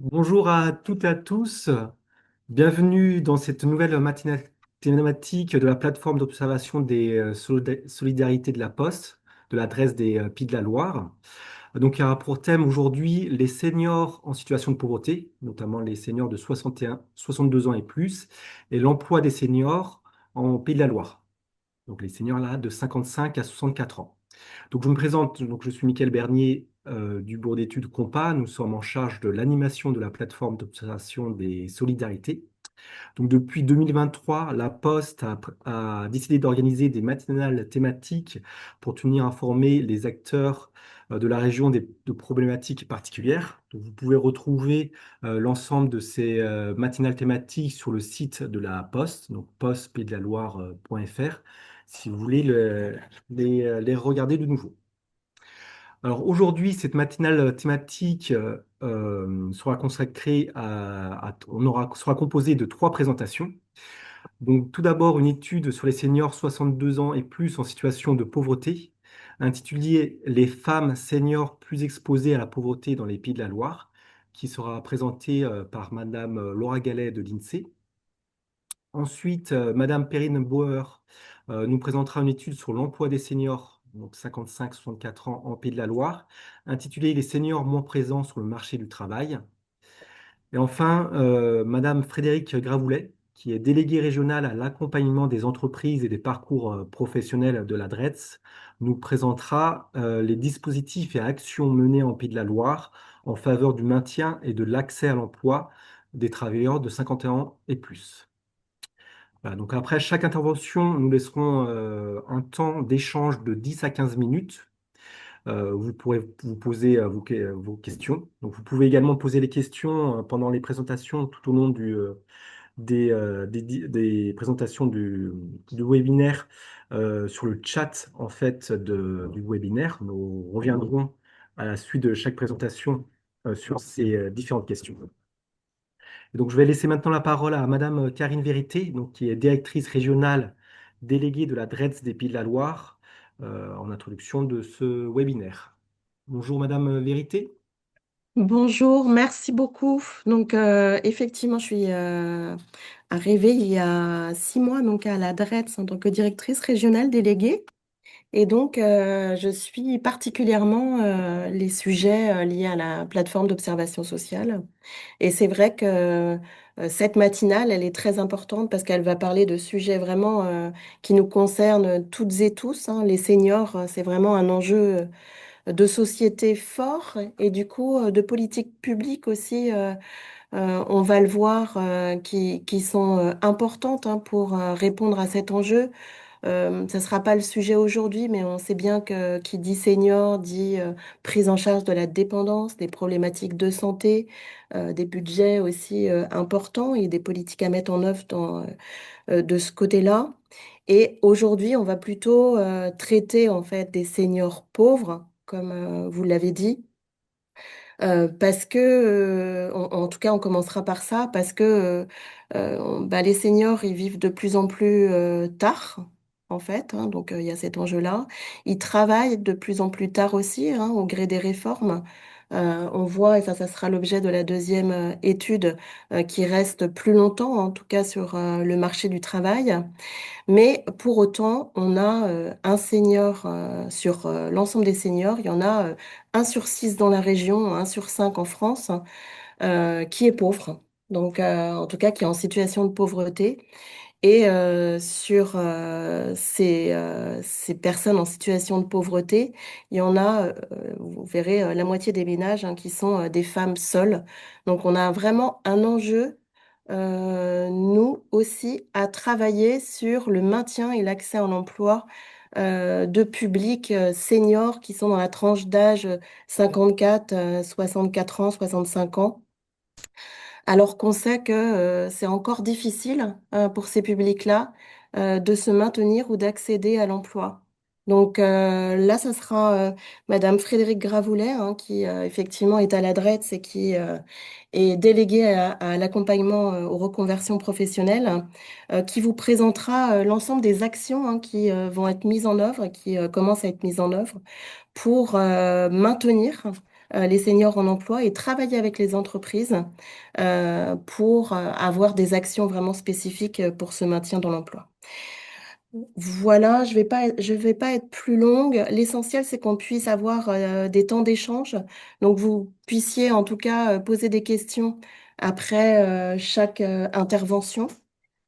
Bonjour à toutes et à tous. Bienvenue dans cette nouvelle matinale thématique de la plateforme d'observation des solidarités de la Poste, de l'adresse des Pays de la Loire. Donc, il y aura pour thème aujourd'hui les seniors en situation de pauvreté, notamment les seniors de 61, 62 ans et plus, et l'emploi des seniors en Pays de la Loire. Donc, les seniors là de 55 à 64 ans. Donc, je me présente, donc, je suis Mickaël Bernier du bureau d'études Compas. Nous sommes en charge de l'animation de la plateforme d'observation des solidarités. Donc, depuis 2023, la Poste a décidé d'organiser des matinales thématiques pour tenir informés les acteurs de la région de problématiques particulières. Donc, vous pouvez retrouver l'ensemble de ces matinales thématiques sur le site de la Poste, donc postepaidsdelaloire.fr, si vous voulez les regarder de nouveau. Alors aujourd'hui, cette matinale thématique sera consacrée sera composée de trois présentations. Donc tout d'abord, une étude sur les seniors 62 ans et plus en situation de pauvreté, intitulée Les femmes seniors plus exposées à la pauvreté dans les Pays de la Loire, qui sera présentée par Madame Laura Gallet de l'INSEE. Ensuite, Madame Perrine Bauer nous présentera une étude sur l'emploi des seniors, donc 55-64 ans en Pays de la Loire, intitulée Les seniors moins présents sur le marché du travail. Et enfin, Madame Frédérique Gravoulet, qui est déléguée régionale à l'accompagnement des entreprises et des parcours professionnels de la DRETS, nous présentera les dispositifs et actions menés en Pays de la Loire en faveur du maintien et de l'accès à l'emploi des travailleurs de 51 ans et plus. Voilà, donc après chaque intervention, nous laisserons un temps d'échange de 10 à 15 minutes. Vous pourrez vous poser vos questions. Donc vous pouvez également poser les questions pendant les présentations tout au long des présentations du webinaire sur le chat en fait du webinaire. Nous reviendrons à la suite de chaque présentation sur ces différentes questions. Et donc, je vais laisser maintenant la parole à Madame Karine Vérité, donc, qui est directrice régionale déléguée de la DRETS des Pays de la Loire, en introduction de ce webinaire. Bonjour Madame Vérité. Bonjour, merci beaucoup. Effectivement, je suis arrivée il y a 6 mois à la DRETS en tant que directrice régionale déléguée. Je suis particulièrement les sujets liés à la plateforme d'observation sociale. Et c'est vrai que cette matinale, elle est très importante parce qu'elle va parler de sujets vraiment qui nous concernent toutes et tous, hein. Les seniors, c'est vraiment un enjeu de société fort et de politique publique aussi, on va le voir, qui sont importantes, hein, pour répondre à cet enjeu. Ça ne sera pas le sujet aujourd'hui, mais on sait bien que qui dit senior dit prise en charge de la dépendance, des problématiques de santé, des budgets aussi importants et des politiques à mettre en œuvre de ce côté-là. Et aujourd'hui, on va plutôt traiter en fait des seniors pauvres, comme vous l'avez dit, parce que, en tout cas, on commencera par ça, parce que les seniors, ils vivent de plus en plus tard, en fait, hein. Il y a cet enjeu-là. Ils travaillent de plus en plus tard aussi, hein, au gré des réformes. On voit, et ça sera l'objet de la deuxième étude, qui reste plus longtemps, en tout cas sur le marché du travail. Mais pour autant, on a un senior sur l'ensemble des seniors. Il y en a 1 sur 6 dans la région, 1 sur 5 en France, qui est pauvre. En tout cas, qui est en situation de pauvreté. Et sur ces personnes en situation de pauvreté, il y en a, vous verrez, la moitié des ménages, hein, qui sont des femmes seules. Donc on a vraiment un enjeu, nous aussi, à travailler sur le maintien et l'accès à l'emploi de publics seniors qui sont dans la tranche d'âge 54, 64 ans, 65 ans. Alors qu'on sait que c'est encore difficile pour ces publics-là de se maintenir ou d'accéder à l'emploi. Là, ça sera Madame Frédérique Gravoulet, hein, qui effectivement est à la DRETS et qui est déléguée à l'accompagnement aux reconversions professionnelles, qui vous présentera l'ensemble des actions, hein, qui vont être mises en œuvre et qui commencent à être mises en œuvre pour maintenir les seniors en emploi et travailler avec les entreprises pour avoir des actions vraiment spécifiques pour ce maintien dans l'emploi. Voilà, je vais pas être plus longue. L'essentiel, c'est qu'on puisse avoir des temps d'échange. Donc, vous puissiez en tout cas poser des questions après chaque intervention.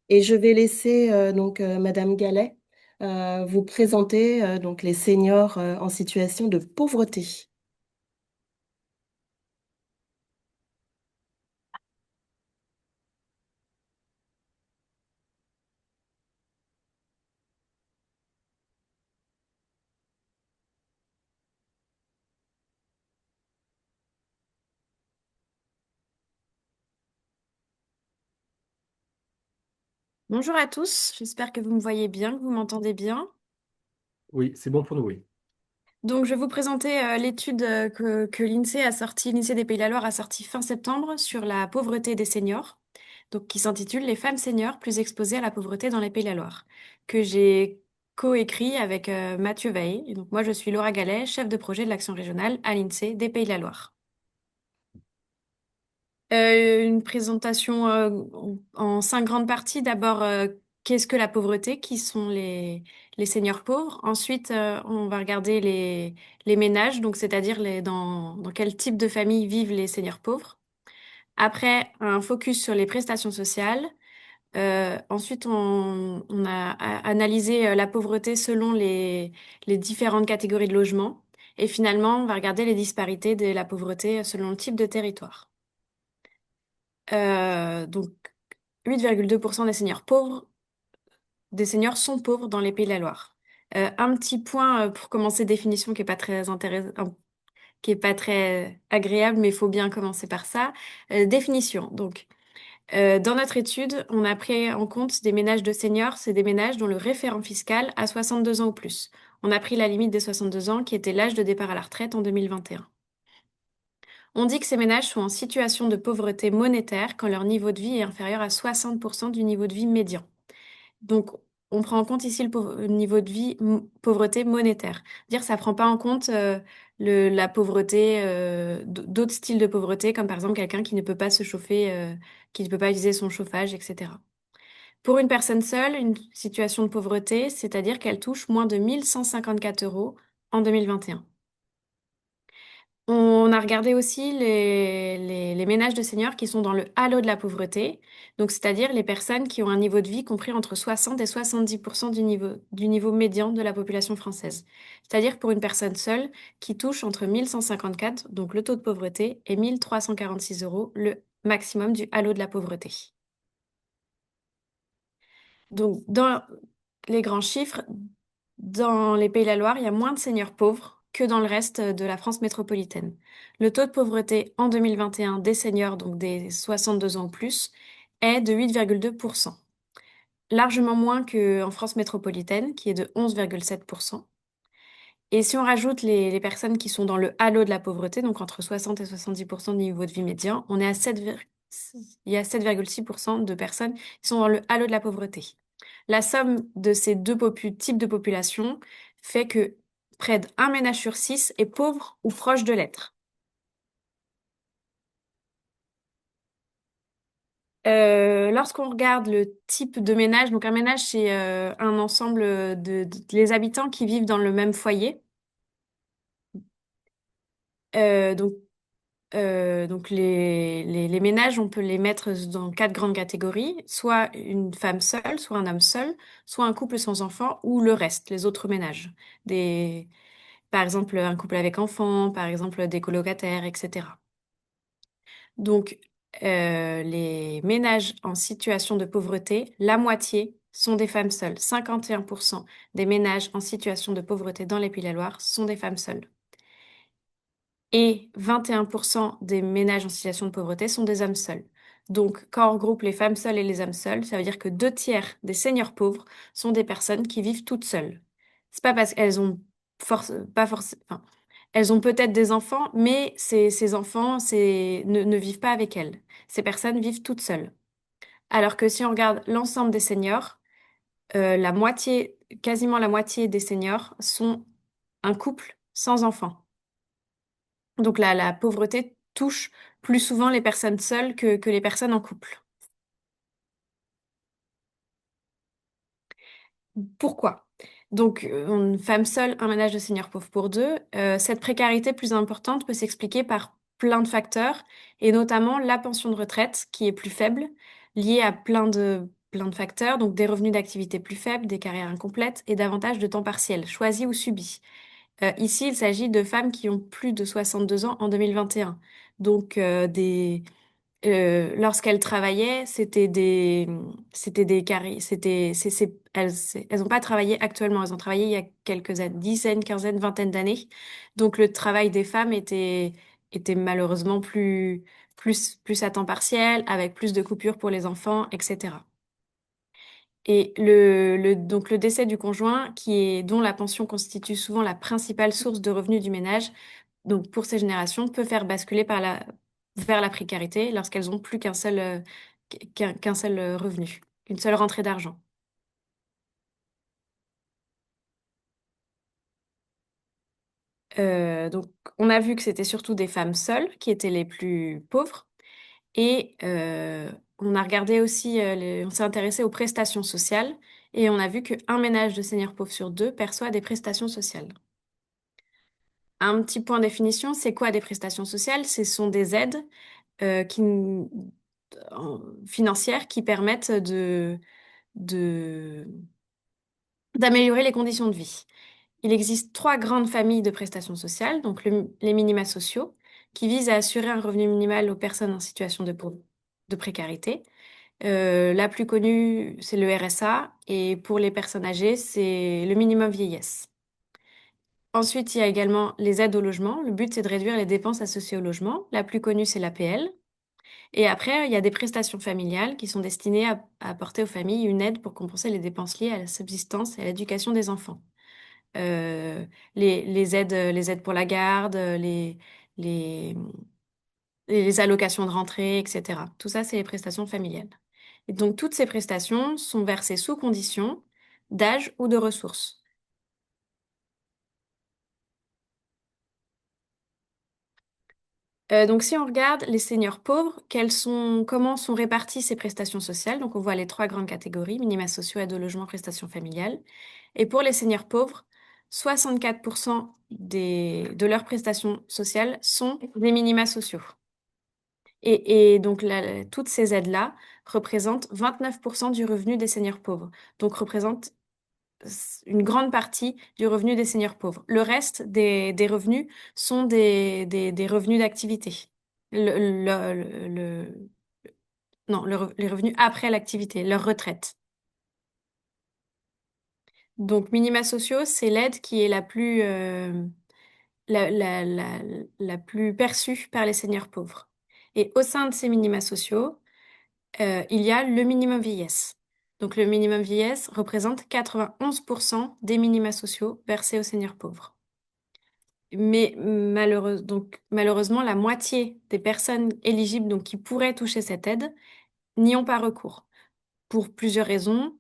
Et je vais laisser Madame Gallet vous présenter donc les seniors en situation de pauvreté. Bonjour à tous, j'espère que vous me voyez bien, que vous m'entendez bien. Oui, c'est bon pour nous, oui. Donc, je vais vous présenter l'étude que l'INSEE a sortie, l'INSEE des Pays de la Loire a sortie fin septembre sur la pauvreté des seniors, donc qui s'intitule Les femmes seniors plus exposées à la pauvreté dans les Pays de la Loire, que j'ai coécrit avec Mathieu Vaé. Et donc, moi, je suis Laura Gallet, chef de projet de l'action régionale à l'INSEE des Pays de la Loire. Une présentation en 5 grandes parties. D'abord, qu'est-ce que la pauvreté? Qui sont les seniors pauvres? Ensuite, on va regarder les ménages, donc c'est-à-dire dans quel type de famille vivent les seniors pauvres. Après, un focus sur les prestations sociales. Ensuite, on a analysé la pauvreté selon les différentes catégories de logements. Et finalement, on va regarder les disparités de la pauvreté selon le type de territoire. Donc 8,2% des seniors sont pauvres dans les Pays de la Loire. Un petit point pour commencer, définition qui est pas très intéressant, qui est pas très agréable, mais il faut bien commencer par ça. Définition. Donc, dans notre étude, on a pris en compte des ménages de seniors, c'est des ménages dont le référent fiscal a 62 ans ou plus. On a pris la limite des 62 ans, qui était l'âge de départ à la retraite en 2021. On dit que ces ménages sont en situation de pauvreté monétaire quand leur niveau de vie est inférieur à 60% du niveau de vie médian. Donc, on prend en compte ici le niveau de vie pauvreté monétaire. Dire ça prend pas en compte la pauvreté, d'autres styles de pauvreté, comme par exemple quelqu'un qui ne peut pas se chauffer, qui ne peut pas utiliser son chauffage, etc. Pour une personne seule, une situation de pauvreté, c'est-à-dire qu'elle touche moins de 1 154 euros en 2021. On a regardé aussi les ménages de seniors qui sont dans le halo de la pauvreté, donc c'est-à-dire les personnes qui ont un niveau de vie compris entre 60 et 70% du niveau médian de la population française. C'est-à-dire pour une personne seule qui touche entre 1 154, donc le taux de pauvreté, et 1 346 euros, le maximum du halo de la pauvreté. Donc dans les grands chiffres, dans les Pays de la Loire, il y a moins de seniors pauvres que dans le reste de la France métropolitaine. Le taux de pauvreté en 2021 des seniors, donc des 62 ans ou plus, est de 8,2%, largement moins qu'en France métropolitaine, qui est de 11,7%. Et si on rajoute les personnes qui sont dans le halo de la pauvreté, donc entre 60 et 70% du niveau de vie médian, on est à 7, il y a 7,6% de personnes qui sont dans le halo de la pauvreté. La somme de ces deux types de population fait que près d'un ménage sur 6 est pauvre ou proche de l'être. Lorsqu'on regarde le type de ménage, donc un ménage, c'est un ensemble les habitants qui vivent dans le même foyer. Donc, les ménages, on peut les mettre dans 4 grandes catégories, soit une femme seule, soit un homme seul, soit un couple sans enfant, ou le reste, les autres ménages. Par exemple, un couple avec enfant, par exemple, des colocataires, etc. Donc, les ménages en situation de pauvreté, la moitié sont des femmes seules. 51% des ménages en situation de pauvreté dans les Pays de la Loire sont des femmes seules. Et 21% des ménages en situation de pauvreté sont des hommes seuls. Donc, quand on regroupe les femmes seules et les hommes seuls, ça veut dire que 2 tiers des seniors pauvres sont des personnes qui vivent toutes seules. C'est pas parce qu'elles ont pas forcément, enfin, elles ont peut-être des enfants, mais ces enfants ne vivent pas avec elles. Ces personnes vivent toutes seules. Alors que si on regarde l'ensemble des seniors, quasiment la moitié des seniors sont un couple sans enfants. Donc la pauvreté touche plus souvent les personnes seules que les personnes en couple. Pourquoi? Donc, une femme seule, un ménage de seniors pauvres pour deux. Cette précarité plus importante peut s'expliquer par plein de facteurs, et notamment la pension de retraite qui est plus faible, liée à plein de facteurs, donc des revenus d'activité plus faibles, des carrières incomplètes et davantage de temps partiel, choisi ou subi. Ici, il s'agit de femmes qui ont plus de 62 ans en 2021. Donc, lorsqu'elles travaillaient, c'était des carrés, elles n'ont pas travaillé actuellement, elles ont travaillé il y a quelques années, dizaines, quinzaines, vingtaines d'années. Donc le travail des femmes était malheureusement plus à temps partiel, avec plus de coupures pour les enfants, etc. Et donc le décès du conjoint, dont la pension constitue souvent la principale source de revenus du ménage, donc pour ces générations, peut faire basculer vers la précarité lorsqu'elles ont plus qu'un seul revenu, une seule rentrée d'argent. Donc, on a vu que c'était surtout des femmes seules qui étaient les plus pauvres. Et on a regardé aussi, on s'est intéressé aux prestations sociales. Et on a vu qu'un ménage de seniors pauvres sur deux perçoit des prestations sociales. Un petit point de définition, c'est quoi des prestations sociales? Ce sont des aides euh, qui, financières qui permettent de- d'améliorer les conditions de vie. Il existe trois grandes familles de prestations sociales, donc les minima sociaux, qui visent à assurer un revenu minimal aux personnes en situation de précarité. La plus connue, c'est le RSA, et pour les personnes âgées, c'est le minimum vieillesse. Ensuite, il y a également les aides au logement. Le but, c'est de réduire les dépenses associées au logement. La plus connue, c'est l'APL. Et après, il y a des prestations familiales qui sont destinées à apporter aux familles une aide pour compenser les dépenses liées à la subsistance et à l'éducation des enfants. Euh, les aides pour la garde, les, les allocations de rentrée, etc. Tout ça, c'est les prestations familiales. Et donc, toutes ces prestations sont versées sous condition d'âge ou de ressources. Donc, si on regarde les seniors pauvres, comment sont réparties ces prestations sociales? Donc, on voit les trois grandes catégories, minima sociaux, aide au logement, prestations familiales. Et pour les seniors pauvres, 64% de leurs prestations sociales sont des minima sociaux. Et donc, toutes ces aides-là représentent 29% du revenu des seniors pauvres. Donc, représentent une grande partie du revenu des seniors pauvres. Le reste des revenus sont des revenus d'activité. Non, les revenus après l'activité, leur retraite. Donc, minima sociaux, c'est l'aide qui est la plus perçue par les seniors pauvres. Et au sein de ces minima sociaux, il y a le minimum vieillesse. Donc, le minimum vieillesse représente 91% des minima sociaux versés aux seniors pauvres. Mais malheureusement, la moitié des personnes éligibles, donc qui pourraient toucher cette aide, n'y ont pas recours. Pour plusieurs raisons.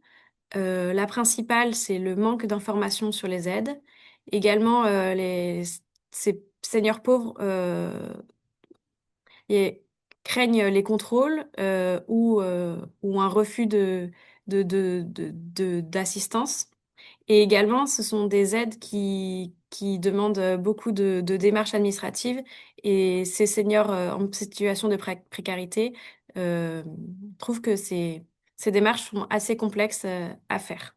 La principale, c'est le manque d'informations sur les aides. Également, ces seniors pauvres et craignent les contrôles ou un refus d'assistance. Et également, ce sont des aides qui demandent beaucoup de démarches administratives et ces seniors en situation de précarité euh, trouvent que ces démarches sont assez complexes à faire.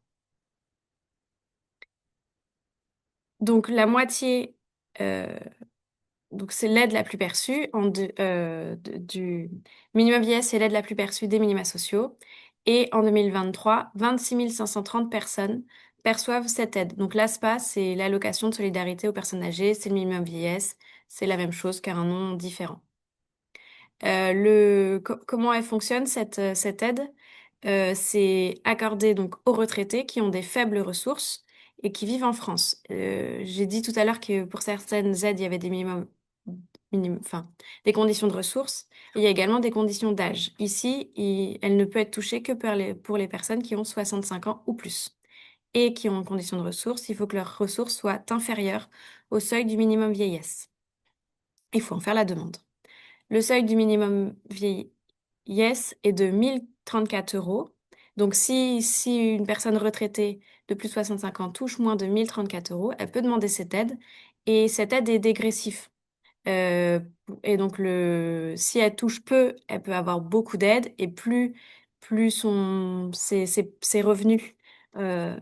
Donc la moitié, euh, donc c'est l'aide la plus perçue du minimum vieillesse, c'est l'aide la plus perçue des minima sociaux. Et en 2023, 26 530 personnes perçoivent cette aide. Donc l'ASPA, c'est l'allocation de solidarité aux personnes âgées, c'est le minimum vieillesse, c'est la même chose car un nom différent. Comment elle fonctionne cette aide? C'est accordé donc aux retraités qui ont des faibles ressources et qui vivent en France. J'ai dit tout à l'heure que pour certaines aides, il y avait des enfin, des conditions de ressources. Il y a également des conditions d'âge. Ici, elle ne peut être touchée que pour les personnes qui ont 65 ans ou plus et qui ont une condition de ressources. Il faut que leurs ressources soient inférieures au seuil du minimum vieillesse. Il faut en faire la demande. Le seuil du minimum vieillesse est de 1 034 euros. Donc, si une personne retraitée de plus de 65 ans touche moins de 1 034 euros, elle peut demander cette aide. Et cette aide est dégressive. Euh, et donc, si elle touche peu, elle peut avoir beaucoup d'aide. Et plus ses revenus euh,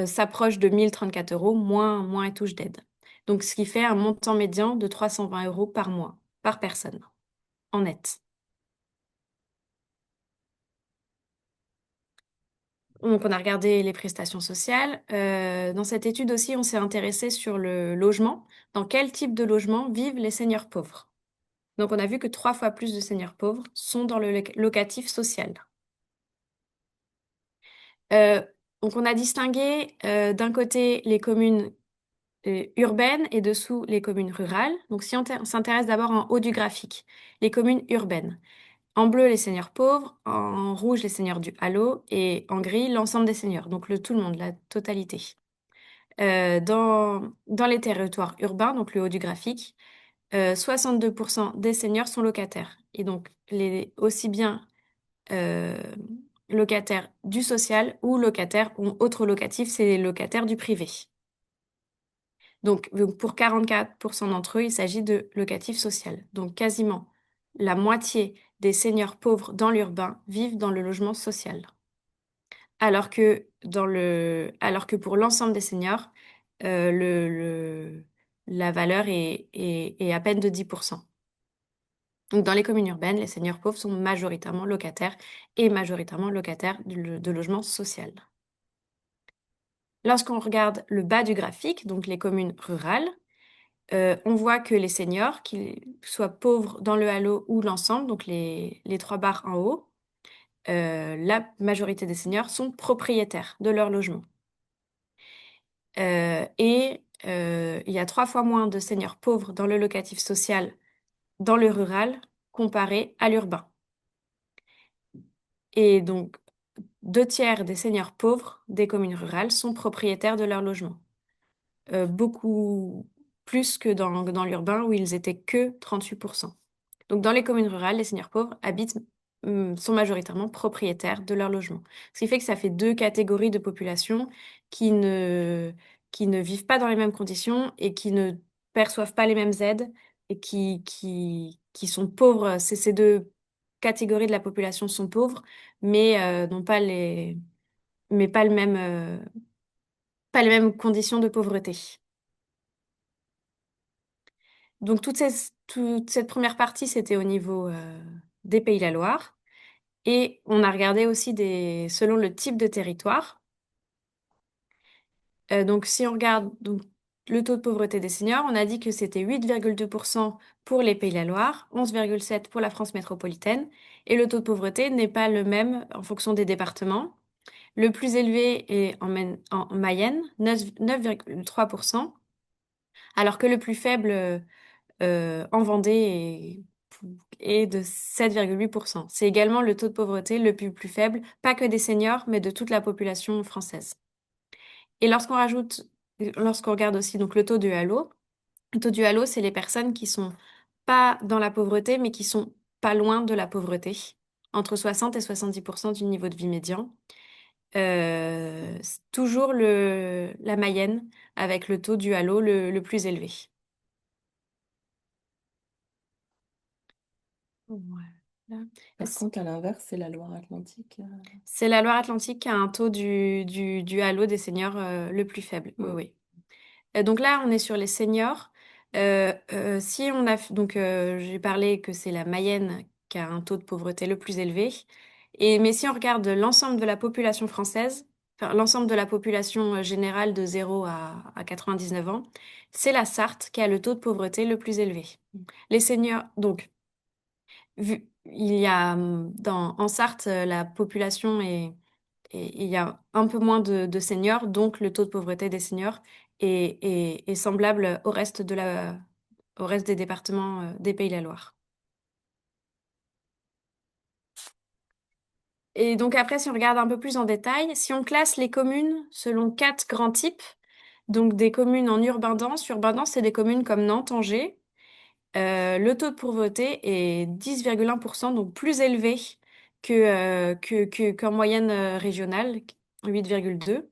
s'approchent de 1 034 euros, moins elle touche d'aide. Donc, ce qui fait un montant médian de 320 euros par mois, par personne, en net. Donc, on a regardé les prestations sociales. Dans cette étude aussi, on s'est intéressé sur le logement. Dans quel type de logement vivent les seniors pauvres? Donc, on a vu que 3 fois plus de seniors pauvres sont dans le locatif social. Euh, donc, on a distingué d'un côté les communes urbaines et dessous les communes rurales. Donc, si on s'intéresse d'abord en haut du graphique, les communes urbaines. En bleu, les seniors pauvres, en rouge, les seniors du halo, et en gris, l'ensemble des seniors, donc tout le monde, la totalité. Dans les territoires urbains, donc le haut du graphique, 62% des seniors sont locataires. Et donc, aussi bien euh, locataires du social ou locataires ou autres locatifs, c'est les locataires du privé. Donc, pour 44% d'entre eux, il s'agit de locatif social. Donc, quasiment la moitié des seniors pauvres dans l'urbain vivent dans le logement social. Alors que, alors que pour l'ensemble des seniors, la valeur est à peine de 10%. Donc, dans les communes urbaines, les seniors pauvres sont majoritairement locataires et majoritairement locataires de logement social. Lorsqu'on regarde le bas du graphique, donc les communes rurales, on voit que les seniors, qu'ils soient pauvres dans le halo ou l'ensemble, donc les 3 barres en haut, la majorité des seniors sont propriétaires de leur logement. Il y a 3 fois moins de seniors pauvres dans le locatif social dans le rural comparé à l'urbain. Et donc, 2 tiers des seniors pauvres des communes rurales sont propriétaires de leur logement. Beaucoup plus que dans l'urbain où ils étaient que 38%. Donc dans les communes rurales, les seniors pauvres sont majoritairement propriétaires de leur logement. Ce qui fait que ça fait 2 catégories de population qui ne, qui ne vivent pas dans les mêmes conditions et qui ne perçoivent pas les mêmes aides et qui sont pauvres. Ces 2 catégories de la population sont pauvres, mais n'ont pas mais pas les mêmes conditions de pauvreté. Donc toute cette première partie, c'était au niveau des Pays de la Loire. Et on a regardé aussi selon le type de territoire. Donc si on regarde donc, le taux de pauvreté des seniors, on a dit que c'était 8,2% pour les Pays de la Loire, 11,7% pour la France métropolitaine. Et le taux de pauvreté n'est pas le même en fonction des départements. Le plus élevé est en Mayenne, 9,3%, alors que le plus faible en Vendée est de 7,8%. C'est également le taux de pauvreté le plus faible, pas que des seniors, mais de toute la population française. Et lorsqu'on regarde aussi donc le taux du halo, c'est les personnes qui sont pas dans la pauvreté, mais qui sont pas loin de la pauvreté, entre 60 et 70% du niveau de vie médian. C'est toujours la Mayenne avec le taux du halo le plus élevé. Voilà. Par contre, à l'inverse, c'est la Loire-Atlantique. C'est la Loire-Atlantique qui a un taux du halo des seniors le plus faible. Oui, oui. Donc là, on est sur les seniors. Si on a donc j'ai parlé que c'est la Mayenne qui a un taux de pauvreté le plus élevé. Mais si on regarde l'ensemble de la population française, enfin l'ensemble de la population générale de 0 à 99 ans, c'est la Sarthe qui a le taux de pauvreté le plus élevé. Les seniors, donc il y a en Sarthe, la population et il y a un peu moins de seniors, donc le taux de pauvreté des seniors est semblable au reste des départements des Pays de la Loire. Et donc après, si on regarde un peu plus en détail, si on classe les communes selon 4 grands types, donc des communes en urbain dense, c'est des communes comme Nantes, Angers, Le taux de pauvreté est 10,1%, donc plus élevé qu'en moyenne régionale, 8,2.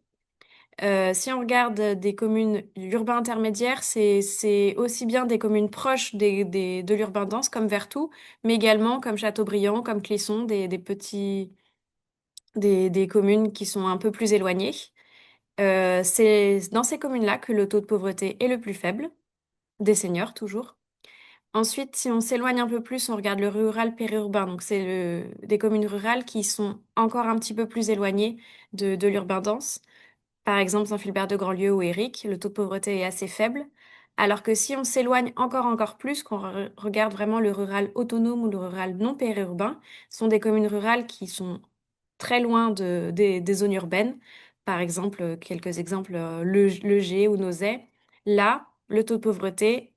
Si on regarde des communes urbains intermédiaires, c'est aussi bien des communes proches de l'urbain dense comme Vertou, mais également comme Châteaubriand, comme Clisson, des communes qui sont un peu plus éloignées. C'est dans ces communes-là que le taux de pauvreté est le plus faible, des seniors toujours. Ensuite, si on s'éloigne un peu plus, on regarde le rural périurbain. Donc, c'est des communes rurales qui sont encore un petit peu plus éloignées de l'urbain dense. Par exemple, Saint-Philbert-de-Grandlieu ou Éric, le taux de pauvreté est assez faible. Alors que si on s'éloigne encore plus, qu'on regarde vraiment le rural autonome ou le rural non périurbain, ce sont des communes rurales qui sont très loin des zones urbaines. Par exemple, quelques exemples, Le G ou Nozay. Là, le taux de pauvreté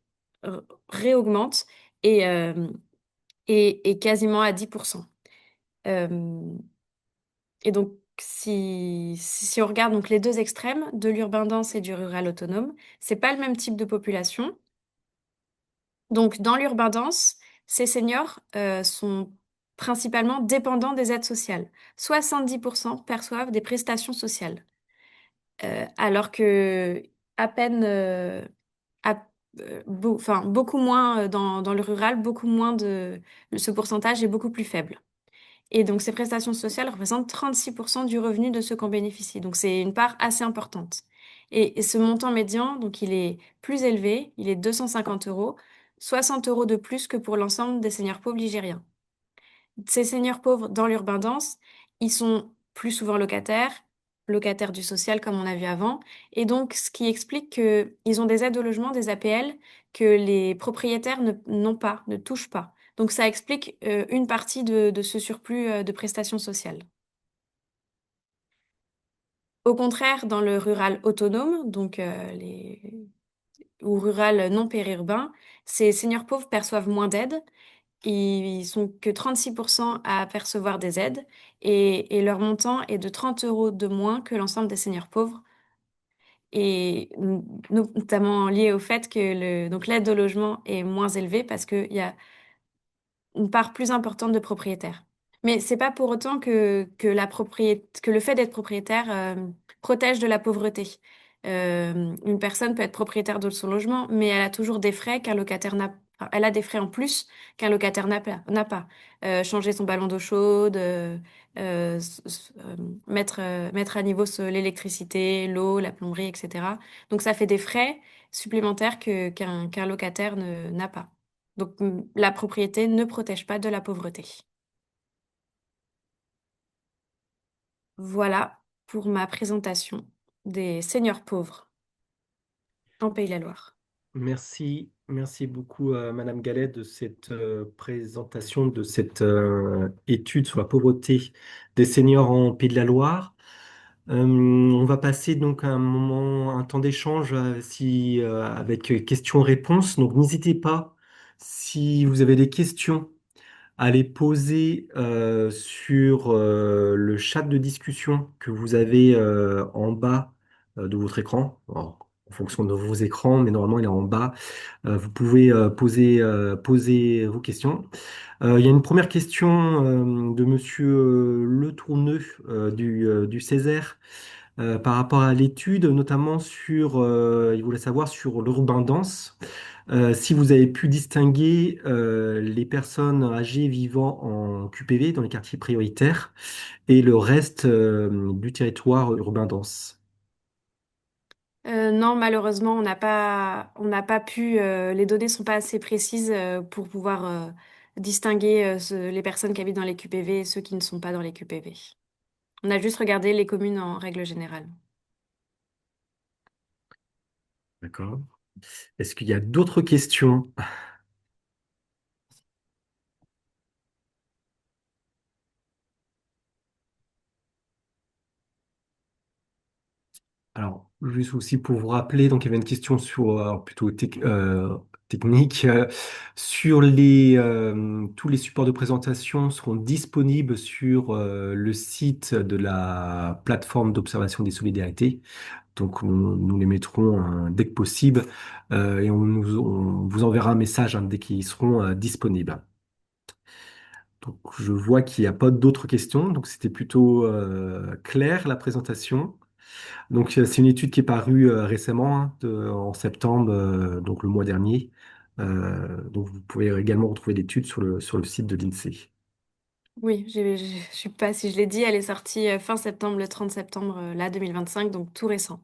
réaugmente et, euh, et quasiment à 10%. Euh, et donc, si on regarde donc les deux extrêmes, de l'urbain dense et du rural autonome, c'est pas le même type de population. Donc, dans l'urbain dense, ces seniors sont principalement dépendants des aides sociales. 70% perçoivent des prestations sociales. Alors que à peine, à- enfin, beaucoup moins dans le rural, beaucoup moins ce pourcentage est beaucoup plus faible. Et donc, ces prestations sociales représentent 36% du revenu de ceux qui en bénéficient. Donc, c'est une part assez importante. Et ce montant médian, donc, il est plus élevé, il est 250 euros, 60 euros de plus que pour l'ensemble des seniors pauvres ligériens. Ces seniors pauvres dans l'urbain dense, ils sont plus souvent locataires du social comme on a vu avant, et donc ce qui explique qu'ils ont des aides au logement, des APL, que les propriétaires n'ont pas, ne touchent pas. Donc ça explique une partie de ce surplus de prestations sociales. Au contraire, dans le rural autonome, donc ou rural non périurbain, ces seniors pauvres perçoivent moins d'aides. Ils sont que 36% à percevoir des aides et leur montant est de 30 euros de moins que l'ensemble des seniors pauvres et notamment lié au fait que donc l'aide au logement est moins élevée parce qu'il y a une part plus importante de propriétaires. Mais c'est pas pour autant que le fait d'être propriétaire protège de la pauvreté. Une personne peut être propriétaire de son logement, mais elle a toujours des frais qu'un locataire n'a enfin, elle a des frais en plus qu'un locataire n'a pas. Changer son ballon d'eau chaude, mettre à niveau l'électricité, l'eau, la plomberie, etc. Donc ça fait des frais supplémentaires qu'un locataire n'a pas. Donc, la propriété ne protège pas de la pauvreté. Voilà pour ma présentation des seniors pauvres en Pays-la-Loire. Merci beaucoup, Madame Gallet, de cette présentation de cette étude sur la pauvreté des seniors en Pays de la Loire. On va passer donc à un temps d'échange avec questions-réponses. Donc, n'hésitez pas, si vous avez des questions, à les poser sur le chat de discussion que vous avez en bas de votre écran. Alors, en fonction de vos écrans, mais normalement il est en bas. Vous pouvez poser vos questions. Il y a une première question de Monsieur Le Tourneux du Césaire par rapport à l'étude, notamment il voulait savoir sur l'urbain dense, si vous avez pu distinguer les personnes âgées vivant en QPV dans les quartiers prioritaires et le reste du territoire urbain dense. Non, malheureusement, on n'a pas pu, les données sont pas assez précises pour pouvoir distinguer les personnes qui habitent dans les QPV et ceux qui ne sont pas dans les QPV. On a juste regardé les communes en règle générale. D'accord. Est-ce qu'il y a d'autres questions? Alors, juste aussi pour vous rappeler, donc il y avait une question sur, alors plutôt technique. Tous les supports de présentation seront disponibles sur le site de la plateforme d'observation des solidarités. Donc, nous les mettrons dès que possible et on vous enverra un message dès qu'ils seront disponibles. Donc, je vois qu'il n'y a pas d'autres questions. Donc, c'était plutôt clair la présentation. Donc, c'est une étude qui est parue récemment, en septembre, donc le mois dernier. Donc, vous pouvez également retrouver l'étude sur le site de l'INSEE. Oui, je suis pas, si je l'ai dit, elle est sortie fin septembre, le 30 septembre, là, 2025, donc tout récent.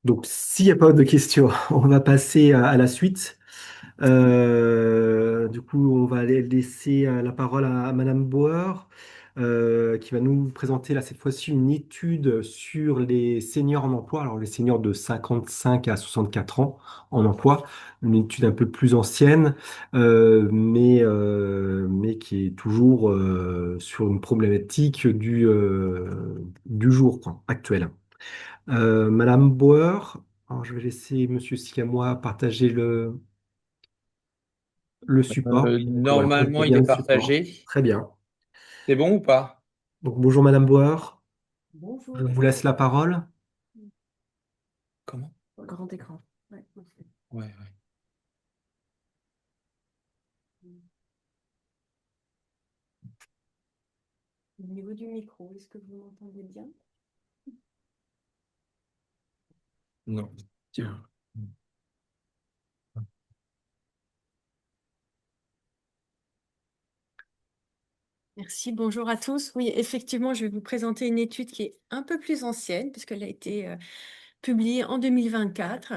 Donc, s'il n'y a pas de questions, on va passer à la suite. Du coup, on va aller laisser la parole à Madame Bauer, qui va nous présenter là, cette fois-ci une étude sur les seniors en emploi, alors les seniors de 55 à 64 ans en emploi, une étude un peu plus ancienne, mais qui est toujours sur une problématique du jour, quoi, actuel. Madame Bauer, alors je vais laisser Monsieur Siamois partager le support. Donc voilà, on voit Normalement, il bien est le support. partagé. Très bien. C'est bon ou pas? Donc bonjour Madame Bauer, je Bonjour. vous laisse la parole. Comment? Grand écran. Ouais. Ouais, ouais. Au niveau du micro, est-ce que vous m'entendez bien? Non. Tiens. Merci, bonjour à tous. Oui, effectivement, je vais vous présenter une étude qui est un peu plus ancienne, puisqu'elle a été publiée en 2024.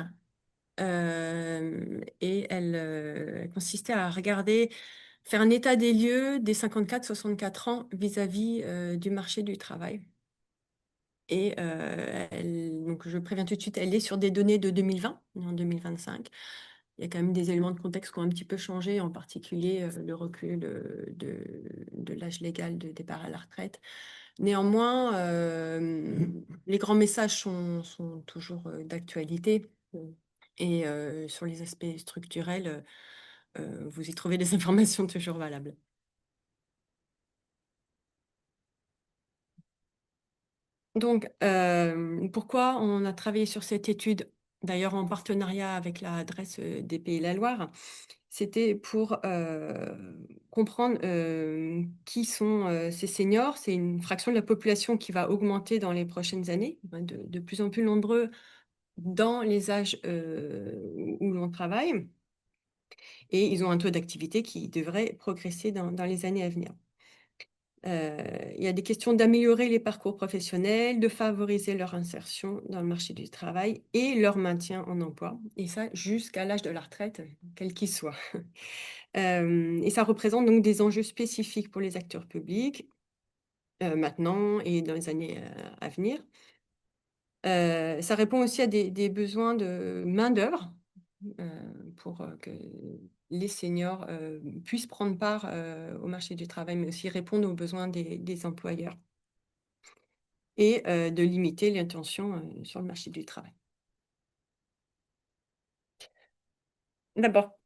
Et elle consistait à regarder, faire un état des lieux des 54-64 ans vis-à-vis du marché du travail. Et donc je préviens tout de suite, elle est sur des données de 2020, en 2025. Il y a quand même des éléments de contexte qui ont un petit peu changé, en particulier le recul de l'âge légal de départ à la retraite. Néanmoins, les grands messages sont toujours d'actualité. Et sur les aspects structurels, vous y trouvez des informations toujours valables. Donc, pourquoi on a travaillé sur cette étude, d'ailleurs en partenariat avec l'adresse des Pays de la Loire? C'était pour comprendre qui sont ces seniors. C'est une fraction de la population qui va augmenter dans les prochaines années, de plus en plus nombreux dans les âges où l'on travaille. Et ils ont un taux d'activité qui devrait progresser dans les années à venir. Il y a des questions d'améliorer les parcours professionnels, de favoriser leur insertion dans le marché du travail et leur maintien en emploi, et ça jusqu'à l'âge de la retraite, quel qu'il soit. Et ça représente donc des enjeux spécifiques pour les acteurs publics, maintenant et dans les années à venir. Ça répond aussi à des besoins de main-d'œuvre pour que les seniors puissent prendre part au marché du travail, mais aussi répondre aux besoins des employeurs et de limiter les tensions sur le marché du travail. D'abord,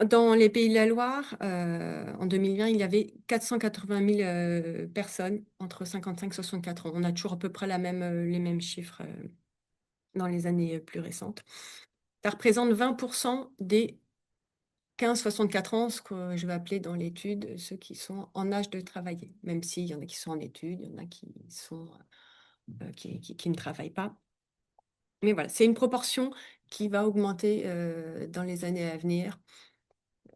dans les Pays de la Loire, en 2020, il y avait 480 000 personnes entre 55 et 64 ans. On a toujours à peu près les mêmes chiffres dans les années plus récentes. Ça représente 20% des 15-64 ans, ce que je vais appeler dans l'étude ceux qui sont en âge de travailler, même s'il y en a qui sont en études, il y en a qui ne travaillent pas. Mais voilà, c'est une proportion qui va augmenter dans les années à venir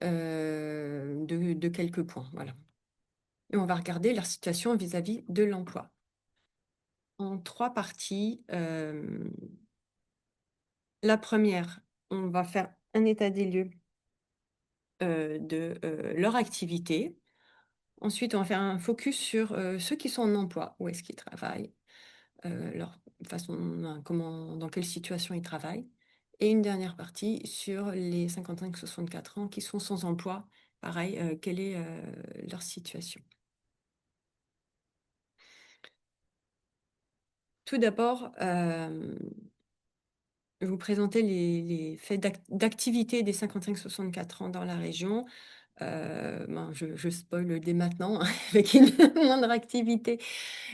de quelques points. Voilà. Et on va regarder leur situation vis-à-vis de l'emploi. En 3 parties. La première, on va faire un état des lieux de leur activité. Ensuite, on va faire un focus sur ceux qui sont en emploi, où est-ce qu'ils travaillent, leur façon, dans quelle situation ils travaillent. Et une dernière partie sur les 55-64 ans qui sont sans emploi. Pareil, quelle est leur situation? Tout d'abord, vous présenter les faits d'activité des 55-64 ans dans la région. Je spoil dès maintenant avec une moindre activité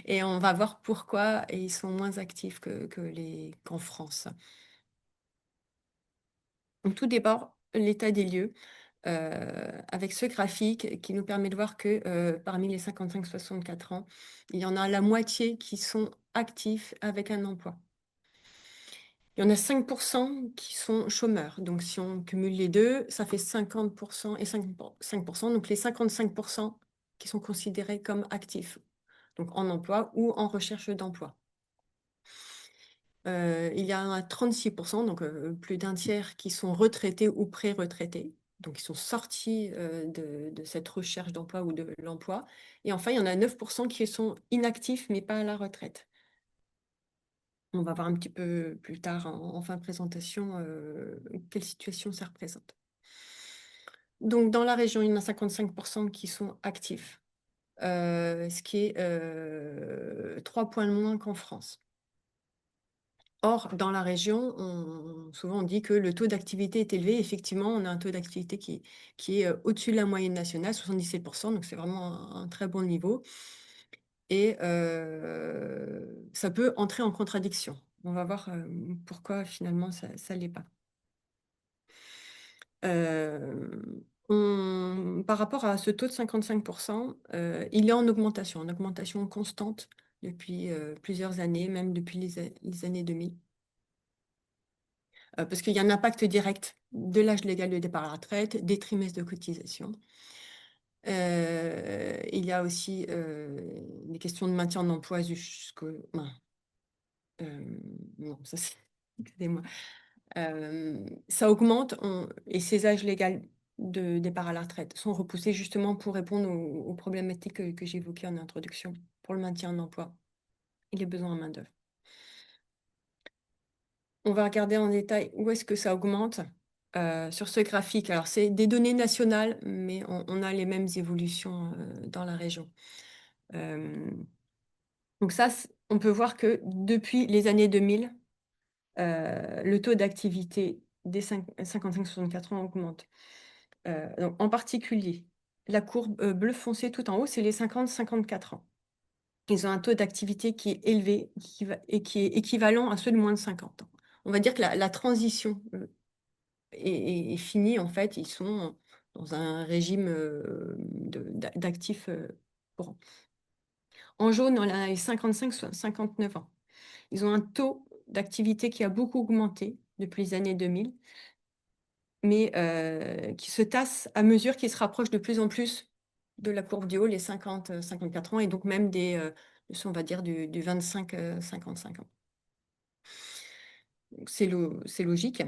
et on va voir pourquoi ils sont moins actifs qu'en France. Donc tout d'abord, l'état des lieux avec ce graphique qui nous permet de voir que parmi les 55-64 ans, il y en a la moitié qui sont actifs avec un emploi. Il y en a 5% qui sont chômeurs. Donc, si on cumule les deux, ça fait 50% et 5%. Donc, les 55% qui sont considérés comme actifs, donc en emploi ou en recherche d'emploi. Il y a 36%, donc plus d'un tiers, qui sont retraités ou pré-retraités. Donc, ils sont sortis de cette recherche d'emploi ou de l'emploi. Et enfin, il y en a 9% qui sont inactifs, mais pas à la retraite. On va voir un petit peu plus tard en fin de présentation quelle situation ça représente. Donc, dans la région, il y en a 55% qui sont actifs, ce qui est 3 points de moins qu'en France. Or, dans la région, souvent on dit que le taux d'activité est élevé. Effectivement, on a un taux d'activité qui est au-dessus de la moyenne nationale, 77%, donc c'est vraiment un très bon niveau. Et ça peut entrer en contradiction. On va voir pourquoi finalement ça ne l'est pas. Par rapport à ce taux de 55%, il est en augmentation constante depuis plusieurs années, même depuis les années 2000. Parce qu'il y a un impact direct de l'âge légal de départ à la retraite, des trimestres de cotisation. Il y a aussi des questions de maintien en emploi jusqu'au... non, ça c'est... Excusez-moi. Ça augmente et ces âges légaux de départ à la retraite sont repoussés justement pour répondre aux problématiques que j'évoquais en introduction pour le maintien en emploi et les besoins en main-d'œuvre. On va regarder en détail où est-ce que ça augmente sur ce graphique. Alors, c'est des données nationales, mais on a les mêmes évolutions dans la région. Donc ça, on peut voir que depuis les années 2000, le taux d'activité des 55-64 ans augmente. Donc, en particulier, la courbe bleu foncé tout en haut, c'est les 50-54 ans. Ils ont un taux d'activité qui est élevé et qui est équivalent à ceux de moins de 50 ans. On va dire que la transition est finie. En fait, ils sont dans un régime d'actifs courants. En jaune, on a les 55-59 ans. Ils ont un taux d'activité qui a beaucoup augmenté depuis les années 2000, mais qui se tasse à mesure qu'ils se rapprochent de plus en plus de la courbe du haut, les 50-54 ans, et donc même on va dire du 25-55 ans. C'est logique.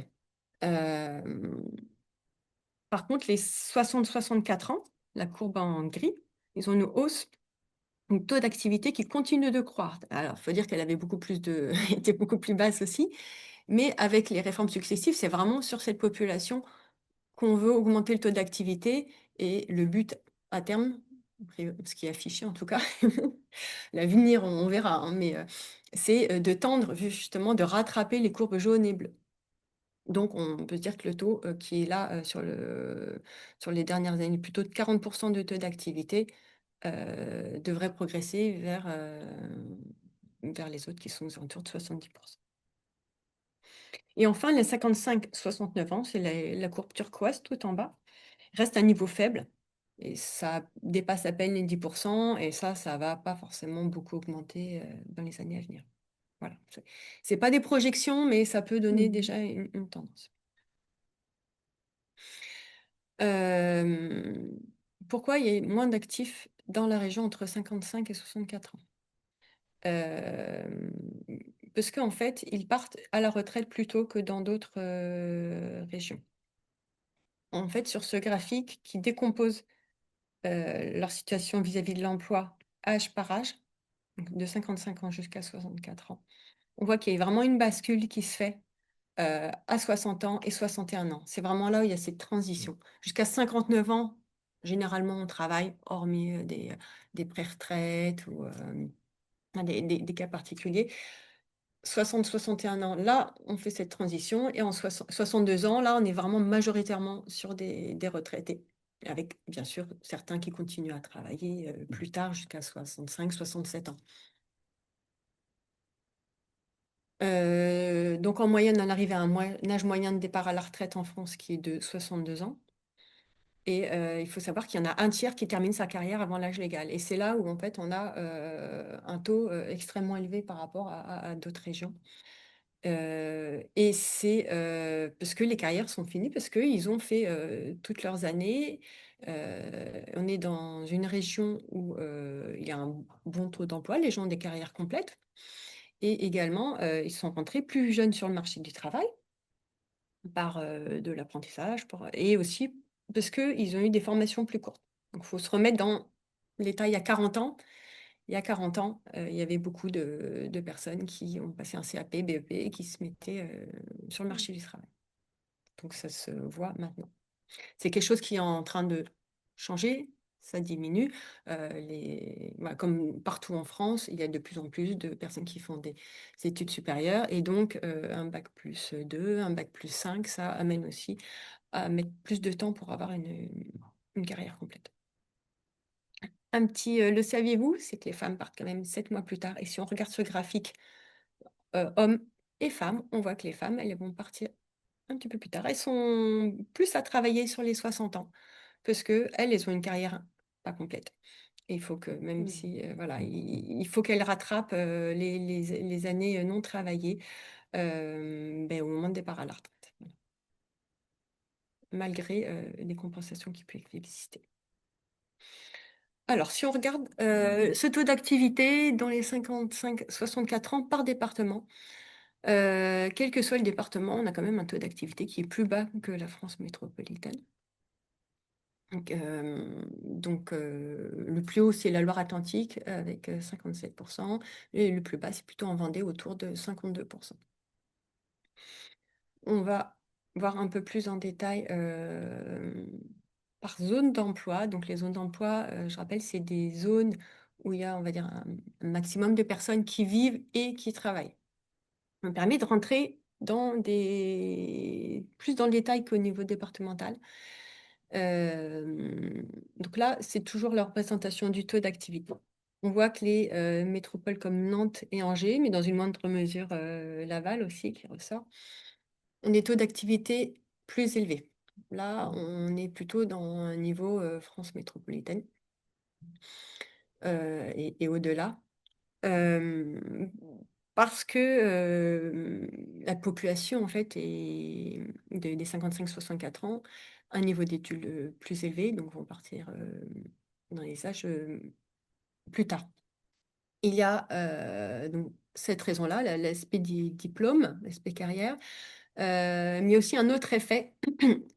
Par contre, les 60-64 ans, la courbe en gris, ils ont une hausse, un taux d'activité qui continue de croître. Alors, il faut dire qu'elle avait était beaucoup plus basse aussi, mais avec les réformes successives, c'est vraiment sur cette population qu'on veut augmenter le taux d'activité et le but à terme, ce qui est affiché en tout cas, l'avenir on verra, hein, mais c'est de tendre justement de rattraper les courbes jaunes et bleues. Donc on peut dire que le taux qui est là sur les dernières années, plutôt de 40% de taux d'activité, devrait progresser vers les autres qui sont aux alentours de 70%. Et enfin, les 55-69 ans, c'est la courbe turquoise tout en bas, reste à un niveau faible et ça dépasse à peine les 10% et ça ne va pas forcément beaucoup augmenter dans les années à venir. Voilà. C'est pas des projections, mais ça peut donner déjà une tendance. Pourquoi il y a moins d'actifs dans la région entre 55 et 64 ans? Parce qu'en fait, ils partent à la retraite plus tôt que dans d'autres régions. En fait, sur ce graphique qui décompose leur situation vis-à-vis de l'emploi âge par âge, donc de 55 ans jusqu'à 64 ans, on voit qu'il y a vraiment une bascule qui se fait à 60 ans et 61 ans. C'est vraiment là où il y a cette transition. Jusqu'à 59 ans, généralement, on travaille, hormis des pré-retraites ou des cas particuliers. 60-61 ans, là, on fait cette transition. Et en 62 ans, là, on est vraiment majoritairement sur des retraités. Avec, bien sûr, certains qui continuent à travailler plus tard jusqu'à 65-67 ans. Donc, en moyenne, on arrive à un âge moyen de départ à la retraite en France qui est de 62 ans. Et il faut savoir qu'il y en a un tiers qui termine sa carrière avant l'âge légal. Et c'est là où, en fait, on a un taux extrêmement élevé par rapport à d'autres régions. Et c'est parce que les carrières sont finies, parce qu'ils ont fait toutes leurs années. On est dans une région où il y a un bon taux d'emploi, les gens ont des carrières complètes. Et également, ils sont rentrés plus jeunes sur le marché du travail par de l'apprentissage et aussi parce qu'ils ont eu des formations plus courtes. Donc, il faut se remettre dans l'état il y a 40 ans. Il y a 40 ans, il y avait beaucoup de personnes qui ont passé un CAP, BEP et qui se mettaient sur le marché du travail. Donc, ça se voit maintenant. C'est quelque chose qui est en train de changer, ça diminue. Comme partout en France, il y a de plus en plus de personnes qui font des études supérieures et donc un bac plus 2, un bac plus 5, ça amène aussi à mettre plus de temps pour avoir une carrière complète. Le saviez-vous, c'est que les femmes partent quand même 7 mois plus tard. Et si on regarde ce graphique, hommes et femmes, on voit que les femmes, elles vont partir un petit peu plus tard. Elles sont plus à travailler sur les 60 ans parce qu'elles ont une carrière pas complète. Et il faut que, même si, voilà, il faut qu'elles rattrapent les années non travaillées au moment de départ à la retraite, voilà. Malgré les compensations qui peuvent exister. Alors, si on regarde ce taux d'activité dans les 55-64 ans par département, quel que soit le département, on a quand même un taux d'activité qui est plus bas que la France métropolitaine. Donc, le plus haut, c'est la Loire-Atlantique avec 57%, et le plus bas, c'est plutôt en Vendée, autour de 52%. On va voir un peu plus en détail par zone d'emploi. Donc, les zones d'emploi, je rappelle, c'est des zones où il y a, on va dire, un maximum de personnes qui vivent et qui travaillent. Ça me permet de rentrer plus dans le détail qu'au niveau départemental. Donc là, c'est toujours la représentation du taux d'activité. On voit que les métropoles comme Nantes et Angers, mais dans une moindre mesure Laval aussi qui ressort, ont des taux d'activité plus élevés. Là, on est plutôt dans un niveau France métropolitaine et au-delà. Parce que la population, en fait, des 55-64 ans, a un niveau d'études plus élevé, donc vont partir dans les âges plus tard. Il y a donc cette raison-là, l'aspect diplôme, l'aspect carrière, mais aussi un autre effet,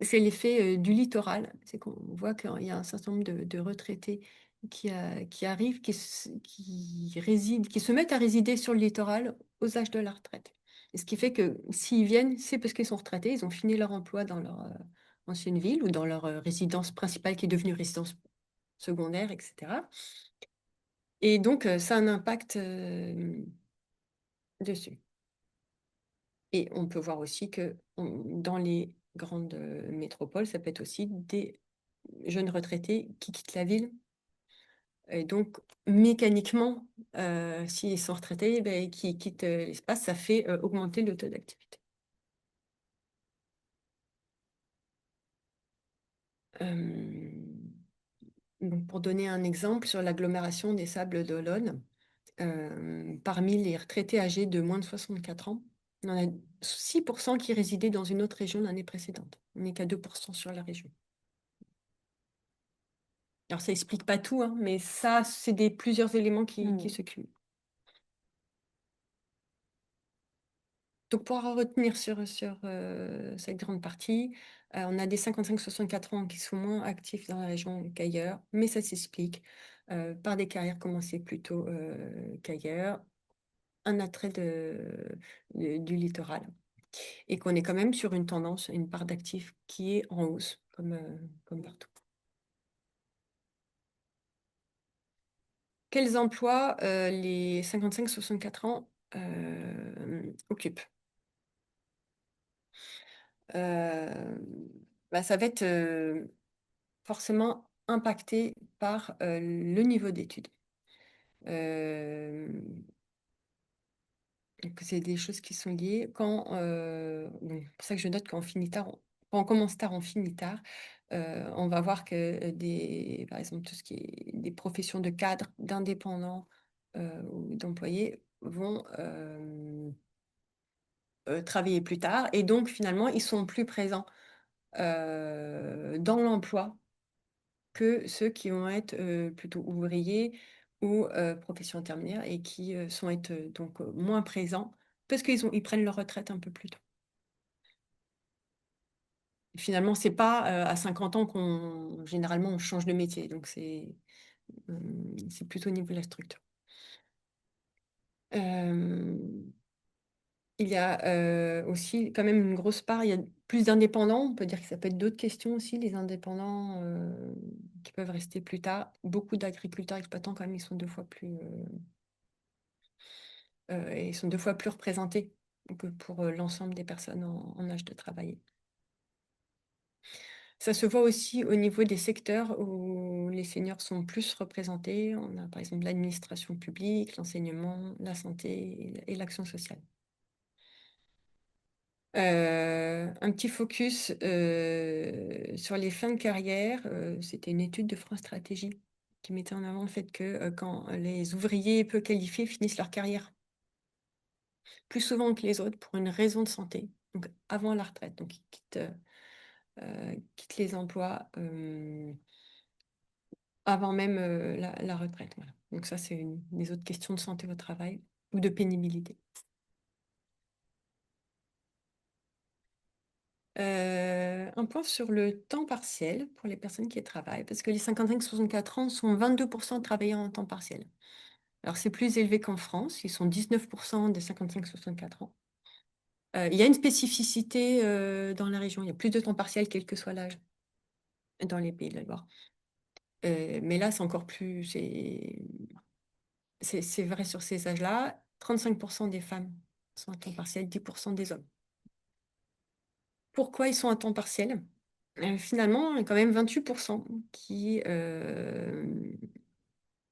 c'est l'effet du littoral. C'est qu'on voit qu'il y a un certain nombre de retraités qui arrivent, qui résident, qui se mettent à résider sur le littoral aux âges de la retraite. Et ce qui fait que s'ils viennent, c'est parce qu'ils sont retraités, ils ont fini leur emploi dans leur ancienne ville ou dans leur résidence principale qui est devenue résidence secondaire, etc. Et donc, ça a un impact dessus. Et on peut voir aussi que dans les grandes métropoles, ça peut être aussi des jeunes retraités qui quittent la ville. Et donc, mécaniquement, s'ils sont retraités, qui quittent l'espace, ça fait augmenter le taux d'activité. Donc, pour donner un exemple, sur l'agglomération des Sables d'Olonne, parmi les retraités âgés de moins de 64 ans, on en a 6% qui résidaient dans une autre région l'année précédente. On n'est qu'à 2% sur la région. Alors, ça explique pas tout, hein, mais ça, c'est plusieurs éléments qui se cumulent. Donc, pour retenir sur cette grande partie, on a des 55-64 ans qui sont moins actifs dans la région qu'ailleurs, mais ça s'explique par des carrières commencées plus tôt qu'ailleurs, un attrait du littoral, et qu'on est quand même sur une tendance, une part d'actifs qui est en hausse, comme partout. Quels emplois les 55-64 ans occupent. Ça va être forcément impacté par le niveau d'études. Donc c'est des choses qui sont liées. Donc, c'est pour ça que je note quand on commence tard, on finit tard. On va voir que par exemple, tout ce qui est des professions de cadre, d'indépendants ou d'employés vont travailler plus tard. Et donc, finalement, ils sont plus présents dans l'emploi que ceux qui vont être plutôt ouvriers ou professions intermédiaires et qui sont être donc moins présents parce ils prennent leur retraite un peu plus tôt. Finalement, c'est pas à 50 ans généralement on change de métier, donc c'est plutôt au niveau de la structure. Il y a aussi quand même une grosse part, il y a plus d'indépendants, on peut dire que ça peut être d'autres questions aussi, les indépendants qui peuvent rester plus tard. Beaucoup d'agriculteurs exploitants quand même, ils sont deux fois plus représentés que pour l'ensemble des personnes en âge de travailler. Ça se voit aussi au niveau des secteurs où les seniors sont plus représentés. On a par exemple l'administration publique, l'enseignement, la santé et l'action sociale. Un petit focus sur les fins de carrière. C'était une étude de France Stratégie qui mettait en avant le fait que quand les ouvriers peu qualifiés finissent leur carrière plus souvent que les autres pour une raison de santé, donc avant la retraite, donc ils quittent les emplois avant même la retraite. Voilà. Donc ça, c'est des autres questions de santé au travail ou de pénibilité. Un point sur le temps partiel pour les personnes qui travaillent, parce que les 55-64 ans sont 22% de travailleurs en temps partiel. Alors c'est plus élevé qu'en France, ils sont 19% des 55-64 ans. Il y a une spécificité dans la région, il y a plus de temps partiel quel que soit l'âge dans les Pays de la Loire. Mais là, c'est encore plus... C'est vrai sur ces âges-là. 35% des femmes sont à temps partiel, 10% des hommes. Pourquoi ils sont à temps partiel? Finalement, il y a quand même 28% qui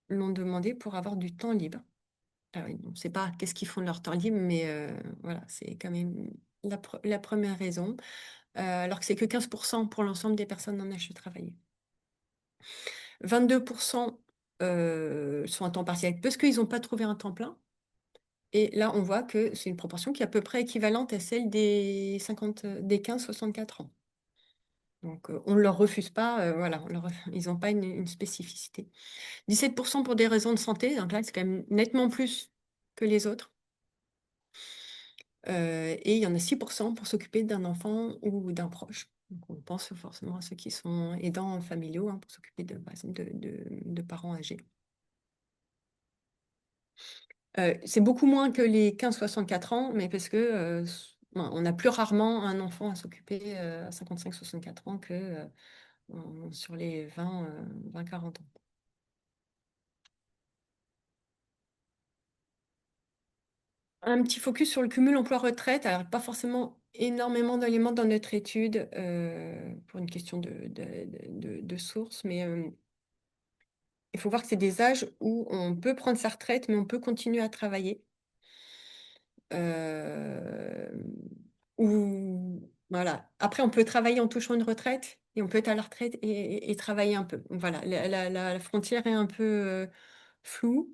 l'ont demandé pour avoir du temps libre. Alors, on ne sait pas qu'est-ce qu'ils font de leur temps libre, mais voilà, c'est quand même la première raison. Alors que c'est que 15% pour l'ensemble des personnes en âge de travailler. 22% sont à temps partiel parce qu'ils n'ont pas trouvé un temps plein. Et là, on voit que c'est une proportion qui est à peu près équivalente à celle des 15-64 ans. Donc, on ne leur refuse pas, voilà, ils n'ont pas une spécificité. 17% pour des raisons de santé, donc là, c'est quand même nettement plus que les autres. Et il y en a 6% pour s'occuper d'un enfant ou d'un proche. Donc, on pense forcément à ceux qui sont aidants familiaux, pour s'occuper, par exemple, de parents âgés. C'est beaucoup moins que les 15-64 ans, mais parce que on a plus rarement un enfant à s'occuper à 55-64 ans que sur les 20-40 ans. Un petit focus sur le cumul emploi-retraite. Alors, pas forcément énormément d'éléments dans notre étude pour une question de source, mais il faut voir que c'est des âges où on peut prendre sa retraite, mais on peut continuer à travailler. Voilà. Après, on peut travailler en touchant une retraite et on peut être à la retraite et travailler un peu. Voilà, la frontière est un peu floue,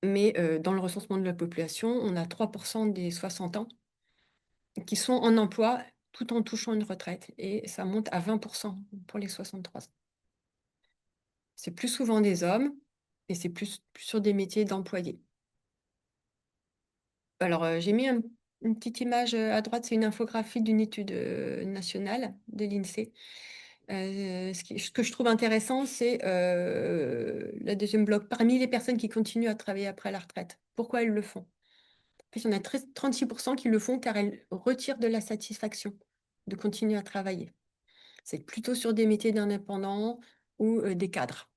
mais dans le recensement de la population, on a 3% des 60 ans qui sont en emploi tout en touchant une retraite et ça monte à 20% pour les 63 ans. C'est plus souvent des hommes et c'est plus sur des métiers d'employés. Alors, j'ai mis une petite image à droite, c'est une infographie d'une étude nationale de l'INSEE. Ce que je trouve intéressant, c'est la deuxième bloc. Parmi les personnes qui continuent à travailler après la retraite, pourquoi elles le font? En fait, il y en a 36% qui le font car elles retirent de la satisfaction de continuer à travailler. C'est plutôt sur des métiers d'indépendants ou des cadres.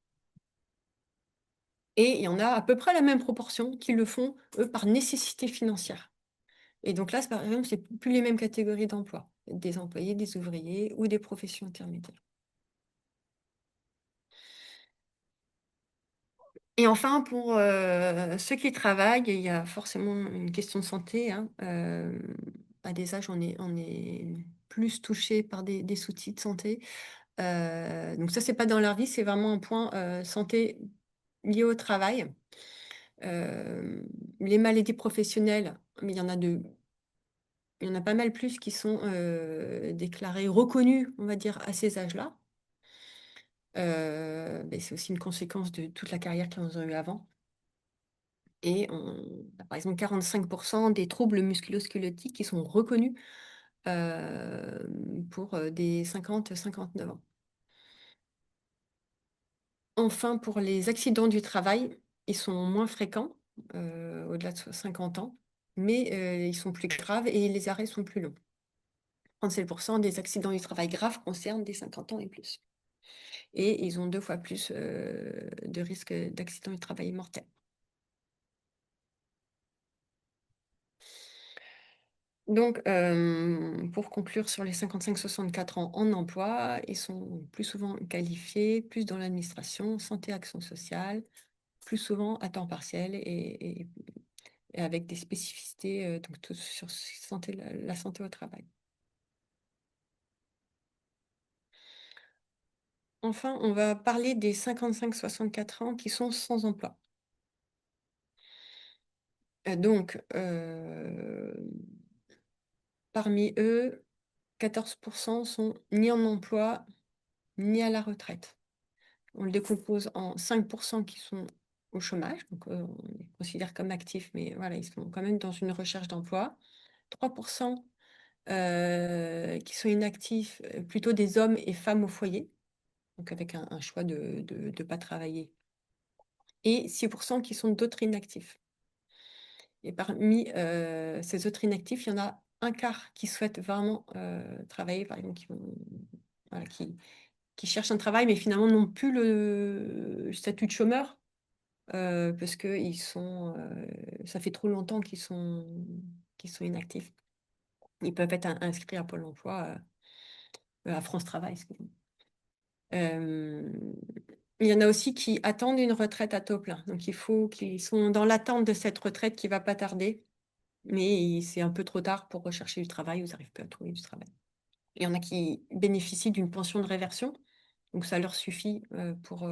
Et il y en a à peu près la même proportion qui le font, eux, par nécessité financière. Et donc là, par exemple, c'est plus les mêmes catégories d'emplois, des employés, des ouvriers ou des professions intermédiaires. Et enfin, pour ceux qui travaillent, il y a forcément une question de santé, hein. À des âges, on est plus touché par des soucis de santé. Donc ça, c'est pas dans leur vie, c'est vraiment un point santé lié au travail. Les maladies professionnelles, mais il y en a pas mal plus qui sont déclarées, reconnues, on va dire, à ces âges-là. Mais c'est aussi une conséquence de toute la carrière qu'ils ont eue avant. Et on a par exemple 45% des troubles musculo-squelettiques qui sont reconnus pour des 50-59 ans. Enfin, pour les accidents du travail, ils sont moins fréquents, au-delà de 50 ans, mais ils sont plus graves et les arrêts sont plus longs. 37% des accidents du travail graves concernent des 50 ans et plus. Et ils ont 2 fois plus de risques d'accidents du travail mortels. Donc, pour conclure sur les 55-64 ans en emploi, ils sont plus souvent qualifiés, plus dans l'administration, santé, action sociale, plus souvent à temps partiel et avec des spécificités donc, tout sur santé, la santé au travail. Enfin, on va parler des 55-64 ans qui sont sans emploi. Donc, parmi eux, 14% sont ni en emploi, ni à la retraite. On le décompose en 5% qui sont au chômage, donc on les considère comme actifs, mais voilà, ils sont quand même dans une recherche d'emploi. 3% qui sont inactifs, plutôt des hommes et femmes au foyer, donc avec un choix de ne pas travailler. Et 6% qui sont d'autres inactifs. Et parmi ces autres inactifs, il y en a un quart qui souhaitent vraiment travailler, par exemple, voilà, qui cherchent un travail, mais finalement n'ont plus le statut de chômeur, parce que ça fait trop longtemps qu'ils sont inactifs. Ils peuvent être inscrits à Pôle emploi, à France Travail, excusez-moi. Il y en a aussi qui attendent une retraite à taux plein. Donc, il faut qu'ils sont dans l'attente de cette retraite qui ne va pas tarder, mais c'est un peu trop tard pour rechercher du travail ou ils n'arrivent plus à trouver du travail. Il y en a qui bénéficient d'une pension de réversion, donc ça leur suffit pour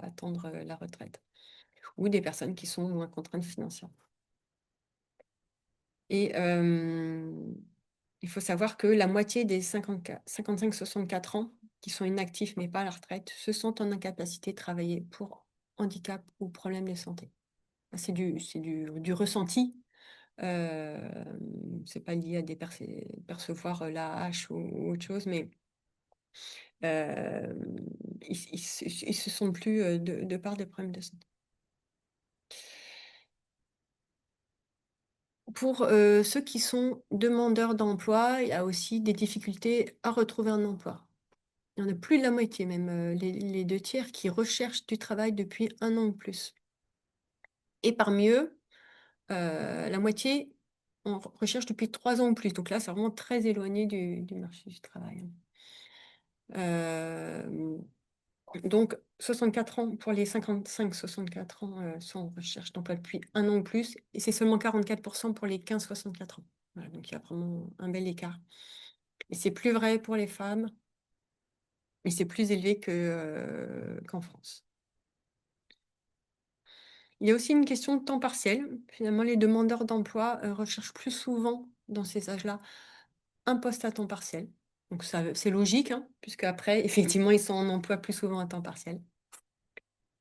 attendre la retraite. Ou des personnes qui sont moins contraintes financièrement. Et il faut savoir que la moitié des 55-64 ans qui sont inactifs mais pas à la retraite se sont en incapacité de travailler pour handicap ou problème de santé. C'est du ressenti. C'est pas lié à percevoir la hache ou autre chose, mais ils se sentent plus de par des problèmes de santé. Pour ceux qui sont demandeurs d'emploi, il y a aussi des difficultés à retrouver un emploi. Il y en a plus de la moitié, même les 2 tiers, qui recherchent du travail depuis 1 an ou plus. Et parmi eux, la moitié en recherche depuis 3 ans ou plus. Donc là, c'est vraiment très éloigné du marché du travail. Donc, 64 ans pour les 55-64 ans sont en recherche d'emploi depuis 1 an ou plus, et c'est seulement 44% pour les 15-64 ans. Voilà, donc il y a vraiment un bel écart. Et c'est plus vrai pour les femmes, mais c'est plus élevé qu'en France. Il y a aussi une question de temps partiel. Finalement, les demandeurs d'emploi recherchent plus souvent, dans ces âges-là, un poste à temps partiel. Donc ça, c'est logique, hein, puisque après, effectivement, ils sont en emploi plus souvent à temps partiel.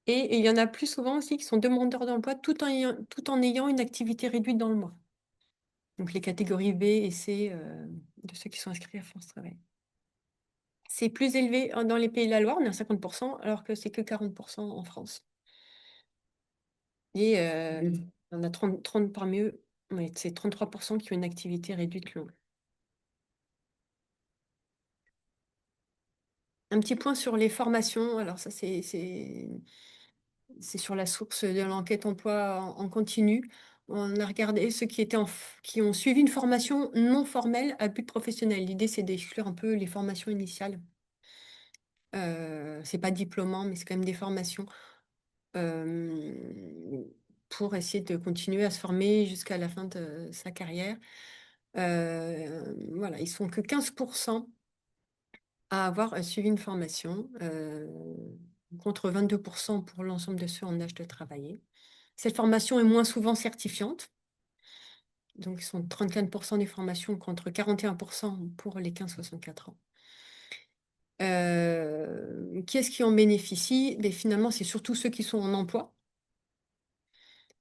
Et il y en a plus souvent aussi qui sont demandeurs d'emploi tout en ayant une activité réduite dans le mois. Donc les catégories B et C de ceux qui sont inscrits à France Travail. C'est plus élevé dans les Pays de la Loire, on est à 50%, alors que c'est que 40% en France. Et on a 30 parmi eux, ouais, c'est 33% qui ont une activité réduite longue. Un petit point sur les formations. Alors ça, c'est sur la source de l'enquête emploi en continu. on a regardé ceux qui ont suivi une formation non formelle à but professionnel. L'idée, c'est d'exclure un peu les formations initiales. C'est pas diplômant, mais c'est quand même des formations euh, pour essayer de continuer à se former jusqu'à la fin de sa carrière. Voilà, ils sont que 15% à avoir suivi une formation, contre 22% pour l'ensemble de ceux en âge de travailler. Cette formation est moins souvent certifiante. Donc, ils sont 34% des formations contre 41% pour les 15-64 ans. Qui est-ce qui en bénéficie? Mais finalement, c'est surtout ceux qui sont en emploi.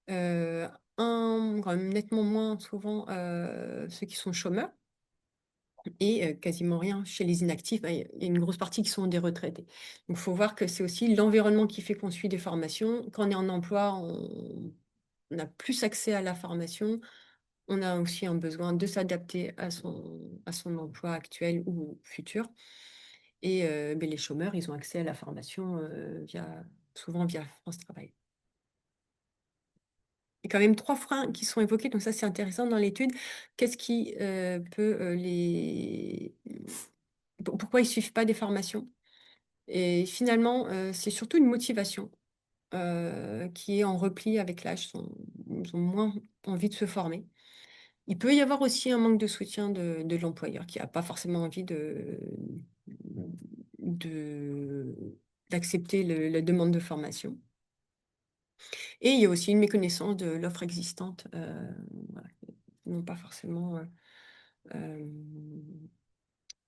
Quand même nettement moins souvent ceux qui sont chômeurs et quasiment rien chez les inactifs. Il y a une grosse partie qui sont des retraités. Donc, il faut voir que c'est aussi l'environnement qui fait qu'on suit des formations. Quand on est en emploi, on a plus accès à la formation. On a aussi un besoin de s'adapter à son emploi actuel ou futur. Et ben, les chômeurs, ils ont accès à la formation souvent via France Travail. Il y a quand même 3 freins qui sont évoqués, donc ça c'est intéressant dans l'étude. Qu'est-ce qui peut Pourquoi ils ne suivent pas des formations? Et finalement, c'est surtout une motivation qui est en repli avec l'âge. Ils ont moins envie de se former. Il peut y avoir aussi un manque de soutien de l'employeur qui n'a pas forcément envie d'accepter la demande de formation. Et il y a aussi une méconnaissance de l'offre existante. Voilà. Ils n'ont pas forcément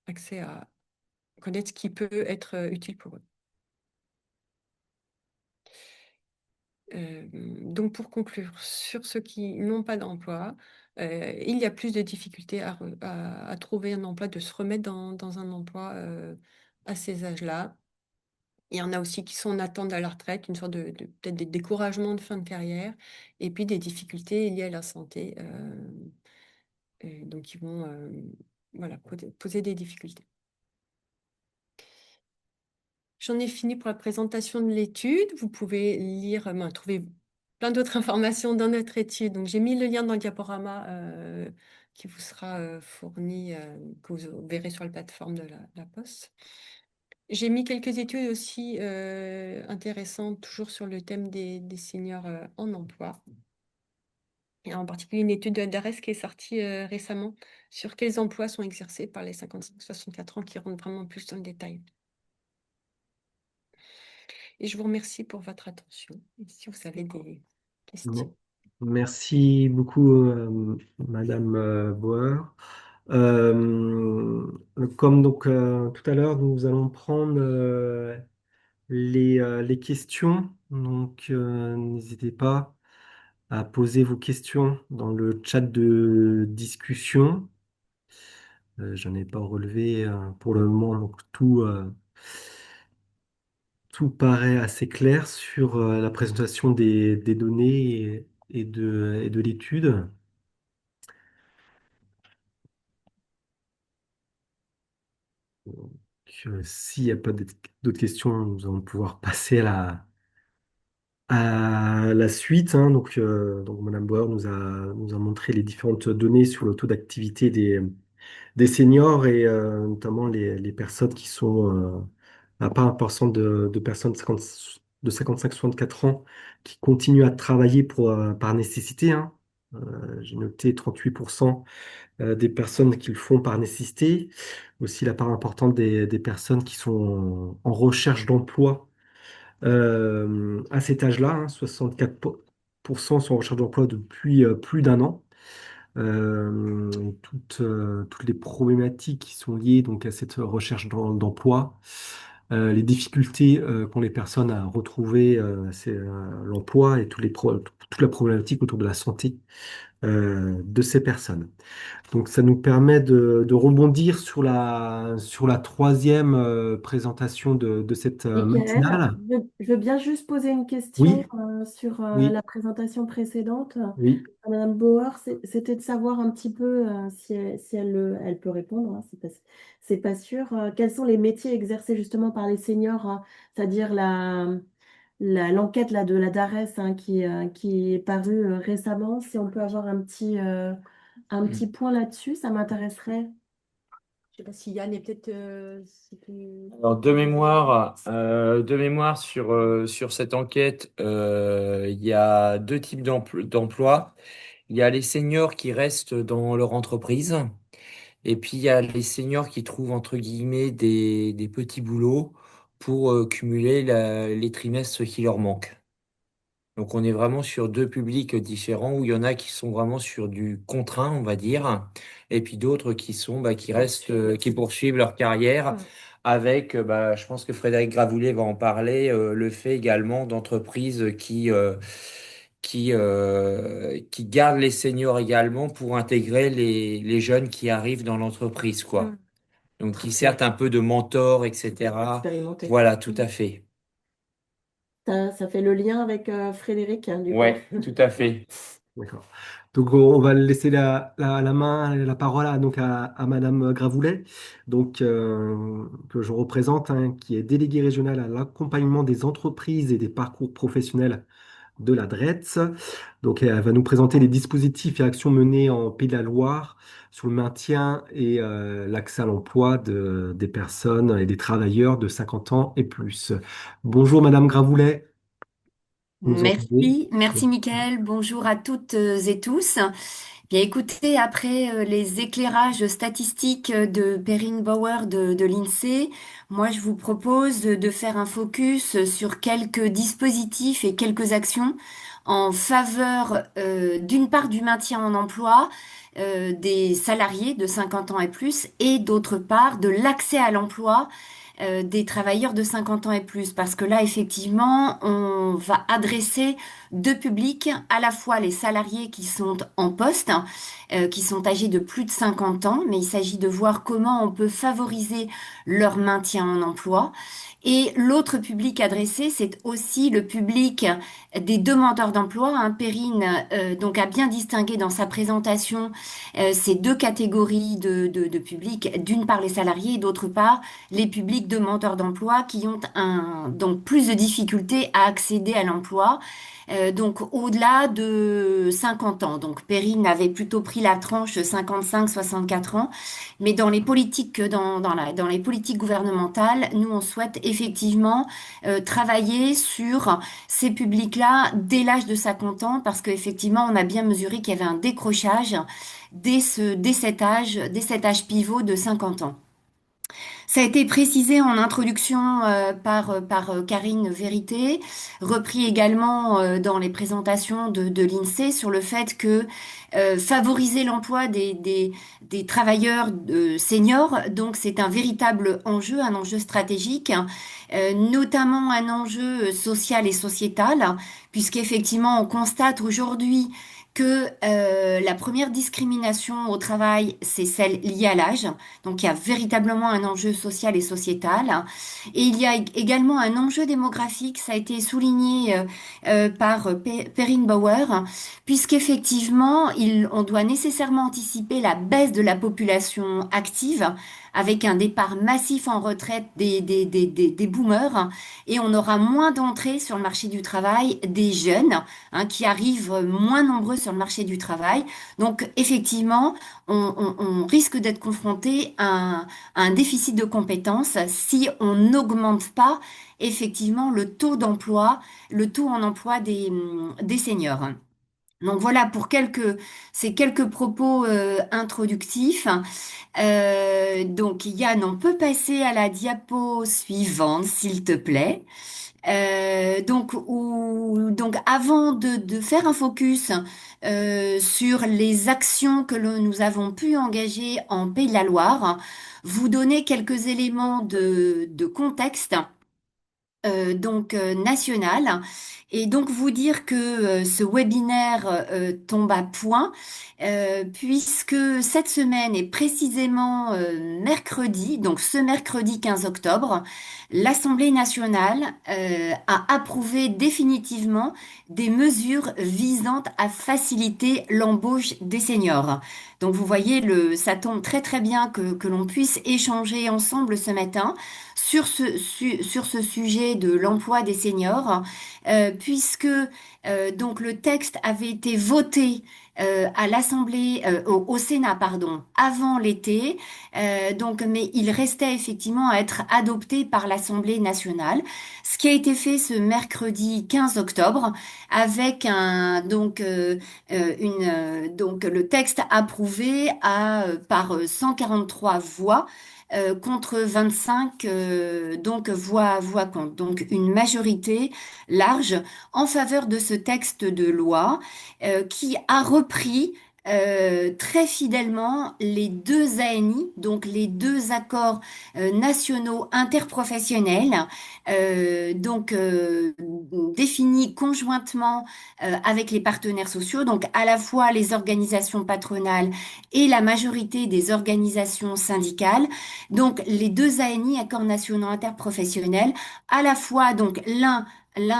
accès à connaître ce qui peut être utile pour eux. Donc, pour conclure, sur ceux qui n'ont pas d'emploi, il y a plus de difficultés à trouver un emploi, de se remettre dans un emploi à ces âges-là. Il y en a aussi qui sont en attente à la retraite, une sorte peut-être des découragements de fin de carrière, et puis des difficultés liées à la santé. Donc, ils vont voilà, poser des difficultés. J'en ai fini pour la présentation de l'étude. Vous pouvez lire, trouver plein d'autres informations dans notre étude. Donc, j'ai mis le lien dans le diaporama qui vous sera fourni, que vous verrez sur la plateforme de la Poste. J'ai mis quelques études aussi intéressantes, toujours sur le thème des seniors en emploi. Et en particulier une étude de l'ADARES qui est sortie récemment sur quels emplois sont exercés par les 55-64 ans qui rentrent vraiment plus dans le détail. Et je vous remercie pour votre attention. Et si vous avez des questions. Bon. Merci beaucoup, Madame Bauer. Comme donc tout à l'heure, nous allons prendre les questions. Donc, n'hésitez pas à poser vos questions dans le chat de discussion. J'en ai pas relevé pour le moment, donc tout paraît assez clair sur la présentation des données et de l'étude. Donc, s'il n'y a pas d'autres questions, nous allons pouvoir passer à la suite, hein. Donc, Madame Bauer nous a montré les différentes données sur le taux d'activité des seniors et notamment les personnes qui sont, la part importante de personnes de 55-64 ans qui continuent à travailler par nécessité, hein. J'ai noté 38% des personnes qui le font par nécessité. Aussi la part importante des personnes qui sont en recherche d'emploi à cet âge-là, hein, 64% sont en recherche d'emploi depuis plus d'un an. Toutes les problématiques qui sont liées donc à cette recherche d'emploi, les difficultés qu'ont les personnes à retrouver l'emploi et toute la problématique autour de la santé de ces personnes. Donc ça nous permet de rebondir sur la troisième présentation de cette Michael, matinale. je veux bien juste poser une question Oui, sur oui, la présentation précédente. oui. Madame Bauer, c'était de savoir un petit peu si elle peut répondre, hein, c'est pas sûr. Quels sont les métiers exercés justement par les seniors, hein, c'est-à-dire l'enquête là, de la DARES hein, qui est parue récemment. Si on peut avoir un petit point là-dessus, ça m'intéresserait. Je sais pas si Yann est peut-être... si Alors, de mémoire sur cette enquête, il y a deux types d'emplois. Il y a les seniors qui restent dans leur entreprise, et puis il y a les seniors qui trouvent entre guillemets des petits boulots pour cumuler les trimestres qui leur manquent. Donc on est vraiment sur deux publics différents où il y en a qui sont vraiment sur du contraint, on va dire, et puis d'autres qui sont qui restent, qui poursuivent leur carrière avec, je pense que Frédéric Gravoulet va en parler, le fait également d'entreprises qui gardent les seniors également pour intégrer les jeunes qui arrivent dans l'entreprise, quoi. Donc qui servent un peu de mentor, etc. Expérimenté. Voilà, tout à fait. Ça fait le lien avec Frédéric, hein, du coup. Ouais, tout à fait. D'accord. Donc, on va laisser la main, la parole à Madame Gravoulet, que je représente, hein, qui est déléguée régionale à l'accompagnement des entreprises et des parcours professionnels de la DRETS. Donc, elle va nous présenter les dispositifs et actions menées en Pays de la Loire sur le maintien et l'accès à l'emploi des personnes et des travailleurs de 50 ans et plus. Bonjour, Madame Gravoulet. Vous nous entendez? Merci Michael, bonjour à toutes et tous. Bien écoutez, après les éclairages statistiques de Perrine Bauer de l'INSEE, moi je vous propose de faire un focus sur quelques dispositifs et quelques actions en faveur d'une part du maintien en emploi des salariés de 50 ans et plus et d'autre part de l'accès à l'emploi des travailleurs de 50 ans et plus, parce que là, effectivement, on va adresser deux publics, à la fois les salariés qui sont en poste, qui sont âgés de plus de 50 ans, mais il s'agit de voir comment on peut favoriser leur maintien en emploi. Et l'autre public adressé, c'est aussi le public des demandeurs d'emploi. Hein. Perrine donc a bien distingué dans sa présentation ces deux catégories de publics, d'une part les salariés et d'autre part les publics demandeurs d'emploi qui ont donc plus de difficultés à accéder à l'emploi. Donc au-delà de 50 ans. Donc Perrine avait plutôt pris la tranche 55-64 ans, mais dans les politiques, dans les politiques gouvernementales, nous on souhaite effectivement travailler sur ces publics-là dès l'âge de 50 ans, parce qu'effectivement on a bien mesuré qu'il y avait un décrochage dès cet âge pivot de 50 ans. Ça a été précisé en introduction par Karine Vérité, repris également dans les présentations de l'INSEE sur le fait que favoriser l'emploi des travailleurs seniors, donc c'est un véritable enjeu, un enjeu stratégique, notamment un enjeu social et sociétal, puisqu'effectivement on constate aujourd'hui que la première discrimination au travail, c'est celle liée à l'âge. Donc il y a véritablement un enjeu social et sociétal. Et il y a également un enjeu démographique, ça a été souligné par Perrine Bauer, puisqu'effectivement, on doit nécessairement anticiper la baisse de la population active avec un départ massif en retraite des boomers, et on aura moins d'entrées sur le marché du travail des jeunes qui arrivent moins nombreux sur le marché du travail. Donc effectivement, on risque d'être confronté à un déficit de compétences si on n'augmente pas effectivement le taux d'emploi, le taux en emploi des seniors. Donc voilà pour ces quelques propos introductifs. Donc Yann, on peut passer à la diapo suivante, s'il te plaît. Donc avant de faire un focus sur les actions que nous avons pu engager en Pays de la Loire, vous donner quelques éléments de contexte national, et donc vous dire que ce webinaire tombe à point puisque cette semaine est précisément mercredi, donc ce mercredi 15 octobre, l'Assemblée nationale a approuvé définitivement des mesures visant à faciliter l'embauche des seniors. Donc vous voyez, ça tombe très très bien que l'on puisse échanger ensemble ce matin sur ce sujet de l'emploi des seniors, puisque donc le texte avait été voté à l'Assemblée, au Sénat, pardon, avant l'été, donc, mais il restait effectivement à être adopté par l'Assemblée nationale, ce qui a été fait ce mercredi 15 octobre, avec donc le texte approuvé par 143 voix. Contre 25 voix contre. Donc une majorité large en faveur de ce texte de loi qui a repris très fidèlement les deux ANI, donc les deux accords nationaux interprofessionnels, définis conjointement avec les partenaires sociaux, donc à la fois les organisations patronales et la majorité des organisations syndicales. Donc les deux ANI, accords nationaux interprofessionnels, à la fois donc l'un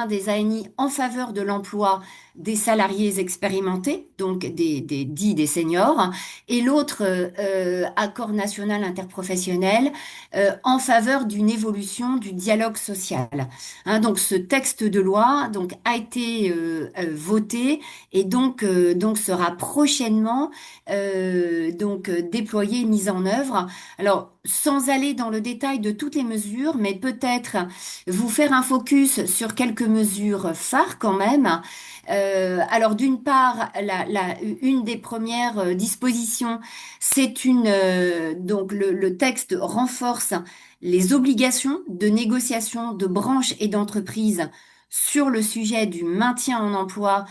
des ANI en faveur de l'emploi des salariés expérimentés, donc des seniors, et l'autre accord national interprofessionnel en faveur d'une évolution du dialogue social. Hein, donc ce texte de loi donc a été voté et donc sera prochainement déployé, mis en œuvre. Alors sans aller dans le détail de toutes les mesures, mais peut-être vous faire un focus sur quelques mesures phares quand même. Alors d'une part, une des premières dispositions, c'est donc le texte renforce les obligations de négociation de branches et d'entreprises sur le sujet du maintien en emploi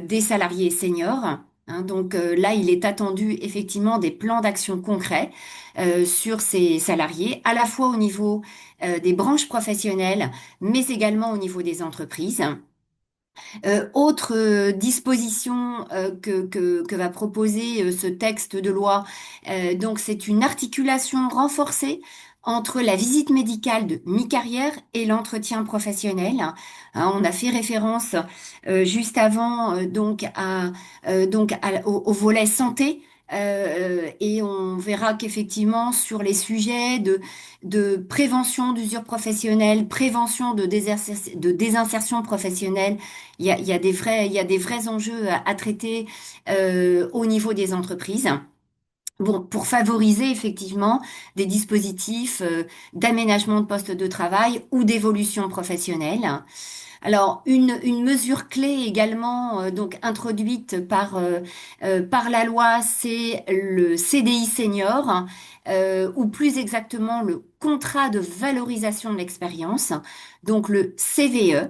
des salariés seniors. Hein, donc là, il est attendu effectivement des plans d'action concrets sur ces salariés, à la fois au niveau des branches professionnelles, mais également au niveau des entreprises. Autre disposition que va proposer ce texte de loi, donc c'est une articulation renforcée entre la visite médicale de mi-carrière et l'entretien professionnel. Hein, on a fait référence juste avant au volet santé. Et on verra qu'effectivement sur les sujets de prévention d'usure professionnelle, prévention de désinsertion professionnelle, il y a des vrais enjeux à traiter au niveau des entreprises. Bon, pour favoriser effectivement des dispositifs d'aménagement de postes de travail ou d'évolution professionnelle. Alors, une mesure clé également donc introduite par la loi, c'est le CDI senior, ou plus exactement le contrat de valorisation de l'expérience, donc le CVE.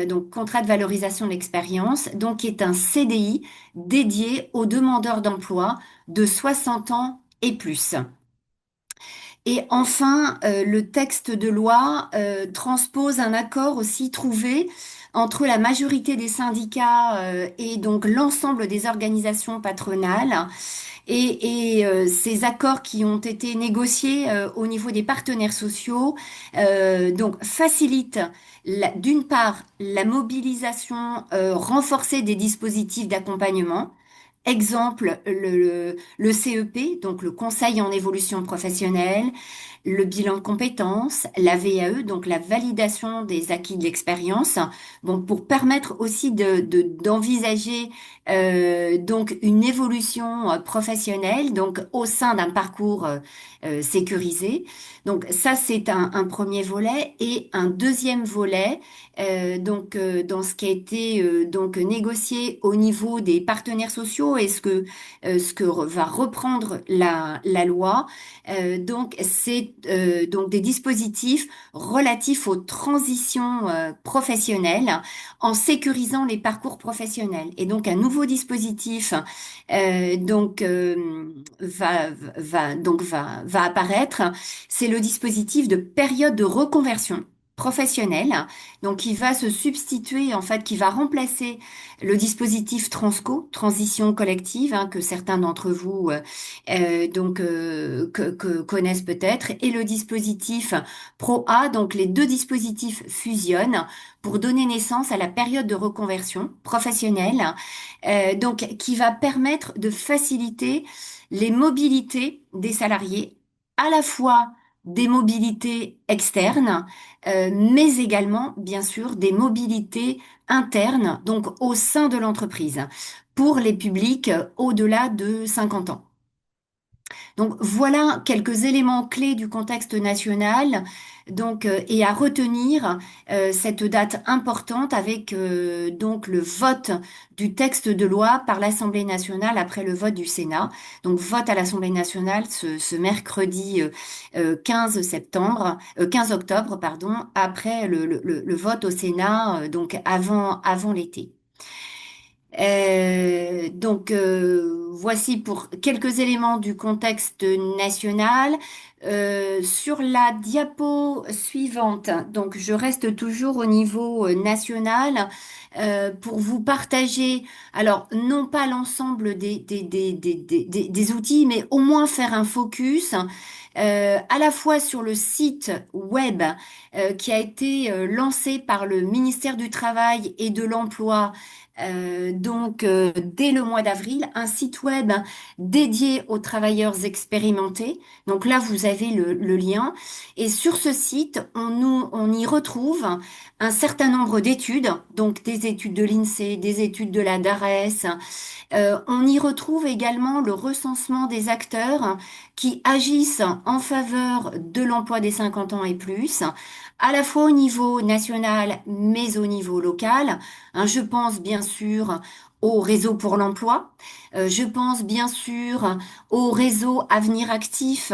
Donc contrat de valorisation de l'expérience, donc qui est un CDI dédié aux demandeurs d'emploi de 60 ans et plus. Et enfin, le texte de loi transpose un accord aussi trouvé entre la majorité des syndicats et donc l'ensemble des organisations patronales et ces accords qui ont été négociés au niveau des partenaires sociaux donc facilitent d'une part la mobilisation renforcée des dispositifs d'accompagnement. Exemple, le CEP, donc le Conseil en évolution professionnelle, le bilan de compétences, la VAE, donc la validation des acquis de l'expérience, bon, pour permettre aussi d'envisager donc une évolution professionnelle, donc au sein d'un parcours sécurisé. Donc ça, c'est un premier volet et un deuxième volet. Dans ce qui a été donc négocié au niveau des partenaires sociaux et ce que va reprendre la loi, donc c'est donc des dispositifs relatifs aux transitions professionnelles en sécurisant les parcours professionnels. Et donc un nouveau dispositif va apparaître. C'est le dispositif de période de reconversion professionnelle, donc qui va se substituer, en fait, qui va remplacer le dispositif Transco, transition collective, hein, que certains d'entre vous connaissent peut-être, et le dispositif ProA, donc les deux dispositifs fusionnent pour donner naissance à la période de reconversion professionnelle, donc qui va permettre de faciliter les mobilités des salariés, à la fois des mobilités externes, mais également, bien sûr, des mobilités internes, donc au sein de l'entreprise, pour les publics au-delà de 50 ans. Donc voilà quelques éléments clés du contexte national. Donc et à retenir cette date importante avec donc le vote du texte de loi par l'Assemblée nationale après le vote du Sénat. Donc vote à l'Assemblée nationale ce mercredi 15 septembre, 15 octobre pardon, après le vote au Sénat donc avant l'été. Voici pour quelques éléments du contexte national. Sur la diapo suivante, donc je reste toujours au niveau national pour vous partager, alors non pas l'ensemble des outils, mais au moins faire un focus à la fois sur le site web qui a été lancé par le ministère du Travail et de l'Emploi dès le mois d'avril, un site web dédié aux travailleurs expérimentés. Donc là, vous avez le lien. Et sur ce site, on y retrouve un certain nombre d'études, donc des études de l'INSEE, des études de la DARES. On y retrouve également le recensement des acteurs qui agissent en faveur de l'emploi des 50 ans et plus, à la fois au niveau national, mais au niveau local. Je pense bien sûr au réseau pour l'emploi. Je pense bien sûr au réseau Avenir Actif,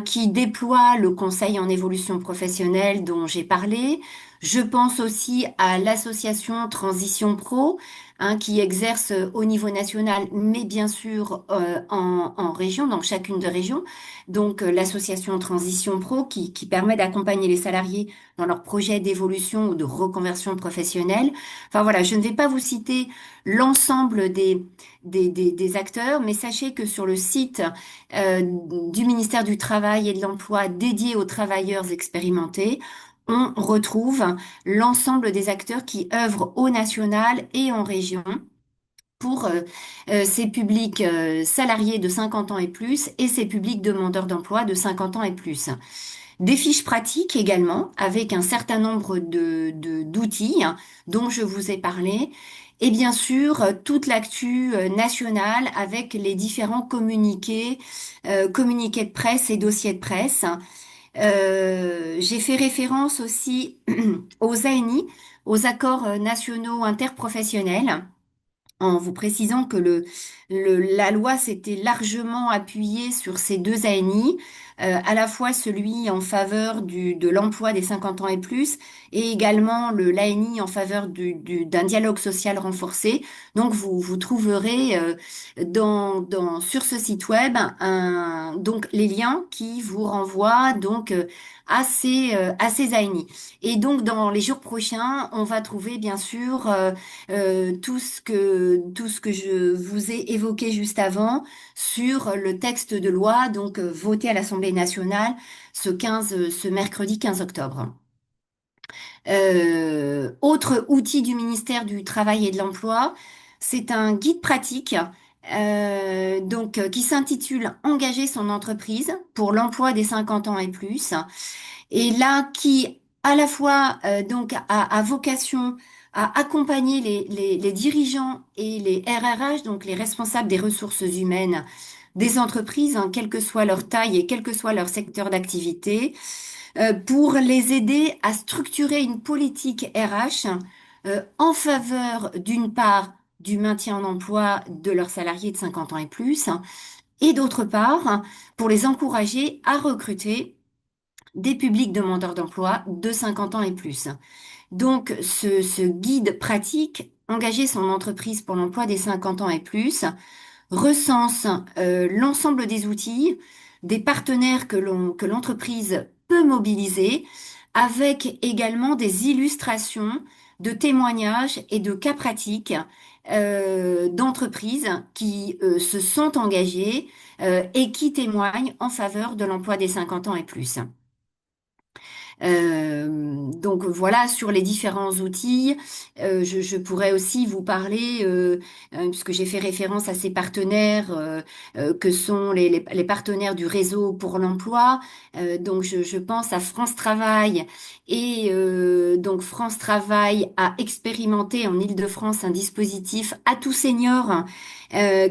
qui déploie le conseil en évolution professionnelle dont j'ai parlé. Je pense aussi à l'association Transition Pro, qui exerce au niveau national, mais bien sûr en région, dans chacune des régions. Donc l'association Transition Pro qui permet d'accompagner les salariés dans leurs projets d'évolution ou de reconversion professionnelle. Enfin voilà, je ne vais pas vous citer l'ensemble des acteurs, mais sachez que sur le site du ministère du Travail et de l'Emploi dédié aux travailleurs expérimentés, on retrouve l'ensemble des acteurs qui œuvrent au national et en région pour ces publics salariés de 50 ans et plus et ces publics demandeurs d'emploi de 50 ans et plus. Des fiches pratiques également, avec un certain nombre d'outils dont je vous ai parlé. Et bien sûr, toute l'actu nationale avec les différents communiqués, communiqués de presse et dossiers de presse. J'ai fait référence aussi aux ANI, aux accords nationaux interprofessionnels en vous précisant que la loi s'était largement appuyée sur ces deux ANI, à la fois celui en faveur de l'emploi des 50 ans et plus, et également l'ANI en faveur d'un dialogue social renforcé. Donc vous trouverez sur ce site web donc les liens qui vous renvoient donc à ces ANI. Et donc dans les jours prochains, on va trouver bien sûr tout ce que je vous ai évoqué juste avant sur le texte de loi, donc voté à l'Assemblée nationale ce mercredi 15 octobre. Autre outil du ministère du Travail et de l'Emploi, c'est un guide pratique qui s'intitule Engager son entreprise pour l'emploi des 50 ans et plus. Et là, qui à la fois a vocation à accompagner les dirigeants et les RRH, donc les responsables des ressources humaines des entreprises, quelle que soit leur taille et quel que soit leur secteur d'activité, pour les aider à structurer une politique RH en faveur d'une part du maintien en emploi de leurs salariés de 50 ans et plus, et d'autre part pour les encourager à recruter des publics demandeurs d'emploi de 50 ans et plus. Donc, ce guide pratique, Engager son entreprise pour l'emploi des 50 ans et plus, recense l'ensemble des outils, des partenaires que l'entreprise peut mobiliser, avec également des illustrations de témoignages et de cas pratiques d'entreprises qui se sont engagées et qui témoignent en faveur de l'emploi des 50 ans et plus. Donc voilà, sur les différents outils, je pourrais aussi vous parler, puisque j'ai fait référence à ces partenaires que sont les partenaires du réseau pour l'emploi. Donc je pense à France Travail et donc France Travail a expérimenté en Île-de-France un dispositif à tout senior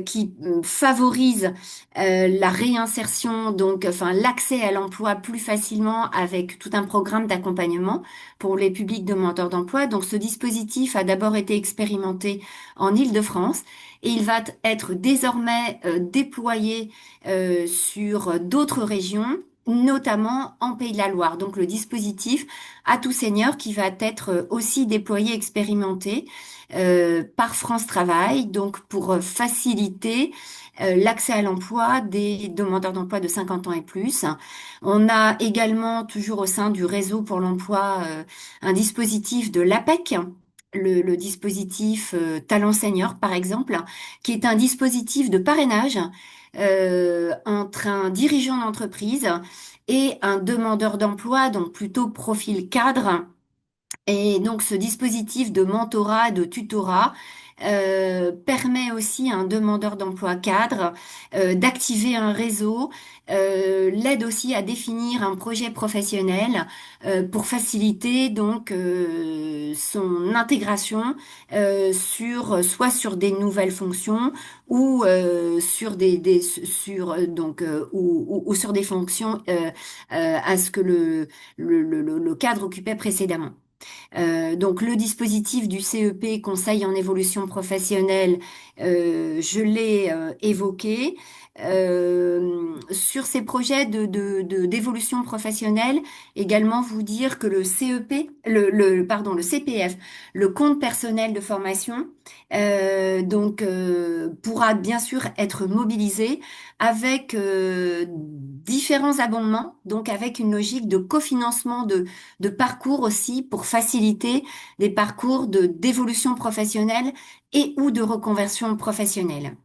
qui favorise la réinsertion, donc enfin l'accès à l'emploi plus facilement avec tout un programme d'accompagnement pour les publics demandeurs d'emploi. Donc ce dispositif a d'abord été expérimenté en Île-de-France et il va être désormais déployé sur d'autres régions, notamment en Pays de la Loire. Donc le dispositif à tout senior qui va être aussi déployé, expérimenté par France Travail, donc pour faciliter l'accès à l'emploi des demandeurs d'emploi de 50 ans et plus. On a également, toujours au sein du réseau pour l'emploi, un dispositif de l'APEC. Le dispositif Talent Senior, par exemple, qui est un dispositif de parrainage entre un dirigeant d'entreprise et un demandeur d'emploi, donc plutôt profil cadre. Et donc ce dispositif de mentorat, de tutorat, permet aussi à un demandeur d'emploi cadre d'activer un réseau, l'aide aussi à définir un projet professionnel pour faciliter donc son intégration soit sur des nouvelles fonctions ou sur sur donc ou sur des fonctions à ce que le cadre occupait précédemment. Donc le dispositif du CEP, Conseil en évolution professionnelle, je l'ai évoqué. Sur ces projets d'évolution professionnelle, également vous dire que le CEP, pardon, le CPF, le compte personnel de formation, pourra bien sûr être mobilisé avec différents abondements, donc avec une logique de cofinancement de parcours aussi pour faciliter des parcours d'évolution professionnelle et ou de reconversion professionnelle.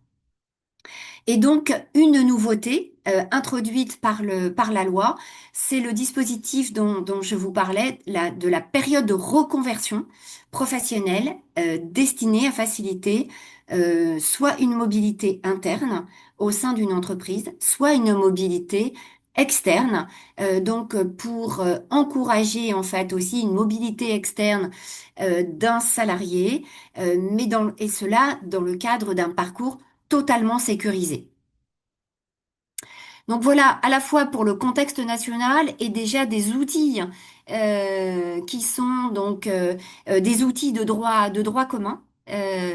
Et donc, une nouveauté introduite par la loi, c'est le dispositif dont je vous parlais, de la période de reconversion professionnelle destinée à faciliter soit une mobilité interne au sein d'une entreprise, soit une mobilité externe, pour encourager en fait aussi une mobilité externe d'un salarié, et cela dans le cadre d'un parcours totalement sécurisé. Donc voilà, à la fois pour le contexte national et déjà des outils qui sont donc des outils de droit commun.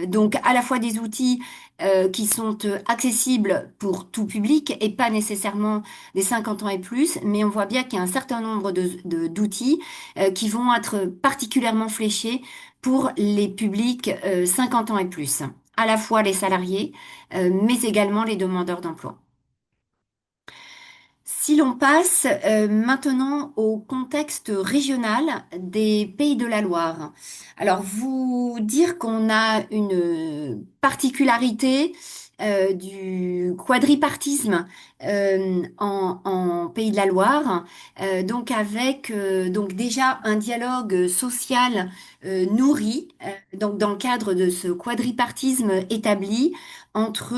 Donc à la fois des outils qui sont accessibles pour tout public et pas nécessairement des 50 ans et plus, mais on voit bien qu'il y a un certain nombre d'outils qui vont être particulièrement fléchés pour les publics 50 ans et plus, à la fois les salariés, mais également les demandeurs d'emploi. Si l'on passe maintenant au contexte régional des Pays de la Loire, alors vous dire qu'on a une particularité du quadripartisme en Pays de la Loire, donc avec donc déjà un dialogue social nourri, donc dans le cadre de ce quadripartisme établi entre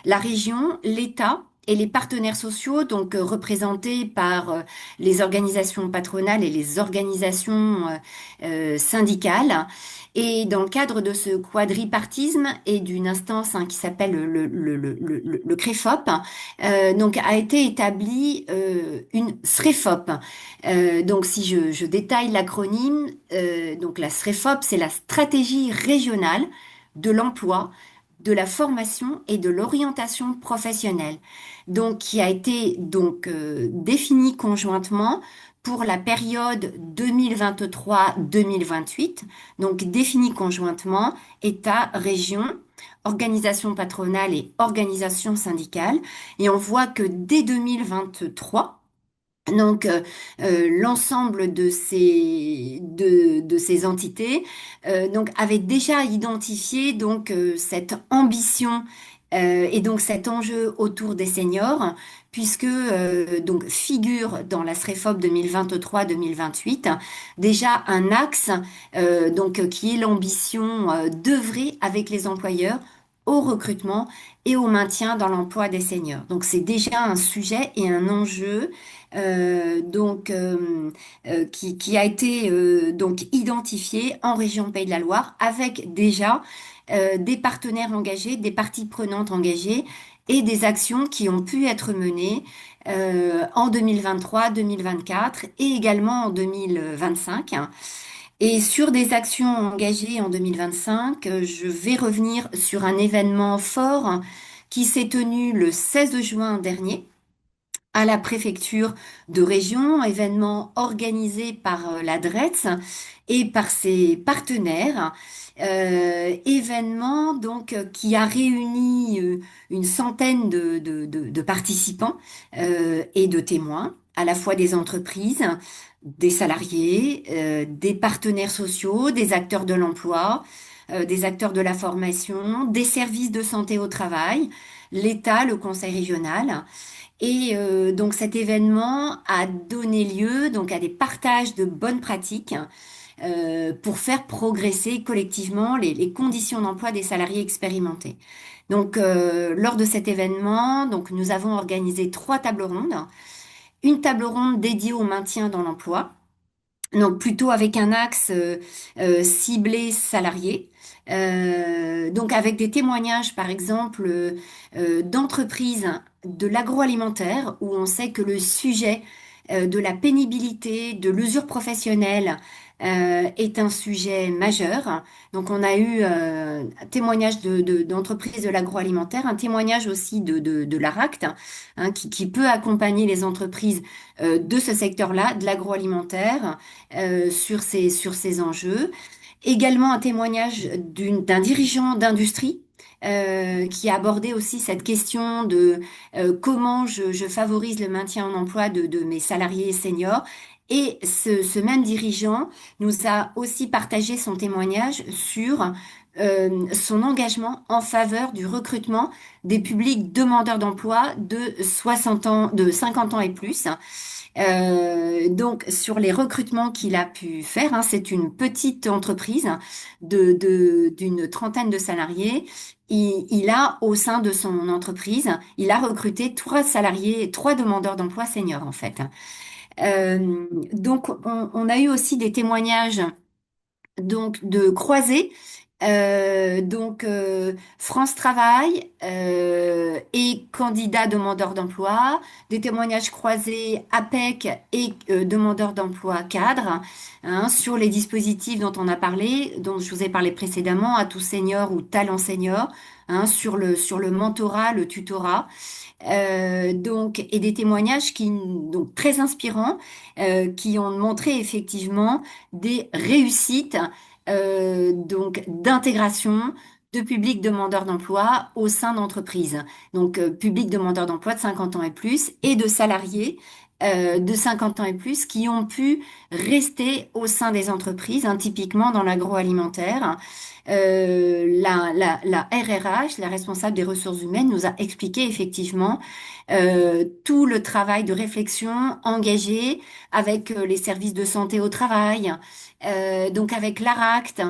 la région, l'État et les partenaires sociaux, donc représentés par les organisations patronales et les organisations syndicales. Et dans le cadre de ce quadripartisme et d'une instance qui s'appelle le CREFOP, donc a été établie une SREFOP. Donc si je détaille l'acronyme, donc la SREFOP, c'est la stratégie régionale de l'emploi, de la formation et de l'orientation professionnelle, donc qui a été donc définie conjointement pour la période 2023-2028, donc définie conjointement État, région, organisation patronale et organisation syndicale. Et on voit que dès 2023, donc l'ensemble de ces entités donc avait déjà identifié donc cette ambition Et donc cet enjeu autour des seniors, puisque donc figure dans la SREFOP 2023-2028 déjà un axe qui est l'ambition d'œuvrer avec les employeurs au recrutement et au maintien dans l'emploi des seniors. Donc c'est déjà un sujet et un enjeu qui a été donc identifié en région Pays de la Loire avec déjà des partenaires engagés, des parties prenantes engagées et des actions qui ont pu être menées en 2023, 2024 et également en 2025. Et sur des actions engagées en 2025, je vais revenir sur un événement fort qui s'est tenu le 16 juin dernier à la préfecture de région, événement organisé par la DRETS et par ses partenaires. Événement qui a réuni une centaine de participants et de témoins, à la fois des entreprises, des salariés, des partenaires sociaux, des acteurs de l'emploi, des acteurs de la formation, des services de santé au travail, l'État, le Conseil régional. Et donc cet événement a donné lieu donc à des partages de bonnes pratiques pour faire progresser collectivement les conditions d'emploi des salariés expérimentés. Donc lors de cet événement, donc nous avons organisé 3 tables rondes. Une table ronde dédiée au maintien dans l'emploi, donc plutôt avec un axe ciblé salarié. Donc avec des témoignages, par exemple, d'entreprises de l'agroalimentaire, où on sait que le sujet de la pénibilité, de l'usure professionnelle est un sujet majeur. Donc on a eu un témoignage d'entreprises de l'agroalimentaire, un témoignage aussi de l'ARACT, hein, qui peut accompagner les entreprises de ce secteur-là, de l'agroalimentaire, sur ces enjeux. Également un témoignage d'un dirigeant d'industrie qui a abordé aussi cette question de comment je favorise le maintien en emploi de mes salariés seniors. Et ce même dirigeant nous a aussi partagé son témoignage sur son engagement en faveur du recrutement des publics demandeurs d'emploi de 60 ans, de 50 ans et plus. Donc sur les recrutements qu'il a pu faire, hein, c'est une petite entreprise d'une trentaine de salariés. Il a au sein de son entreprise, il a recruté 3 salariés, 3 demandeurs d'emploi seniors en fait. Donc on a eu aussi des témoignages donc de croisés. France Travail et candidats demandeurs d'emploi, des témoignages croisés APEC et demandeurs d'emploi cadres, hein, sur les dispositifs dont on a parlé, dont je vous ai parlé précédemment, Atout Senior ou Talent Senior, hein, sur le mentorat, le tutorat. Et des témoignages donc très inspirants, qui ont montré effectivement des réussites donc d'intégration de publics demandeurs d'emploi au sein d'entreprises. Donc publics demandeurs d'emploi de 50 ans et plus et de salariés de 50 ans et plus qui ont pu rester au sein des entreprises, hein, typiquement dans l'agroalimentaire. La RRH, la responsable des ressources humaines, nous a expliqué effectivement tout le travail de réflexion engagé avec les services de santé au travail, donc avec l'ARACT,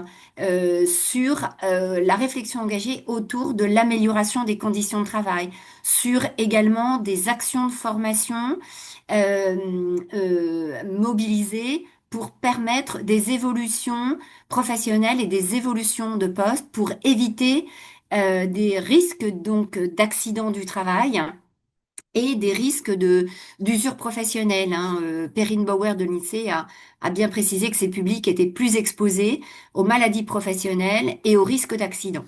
sur la réflexion engagée autour de l'amélioration des conditions de travail, sur également des actions de formation mobilisées pour permettre des évolutions professionnelles et des évolutions de poste pour éviter des risques donc d'accident du travail et des risques d'usure professionnelle, hein. Perrine Bauer de l'INSEE a bien précisé que ces publics étaient plus exposés aux maladies professionnelles et aux risques d'accident.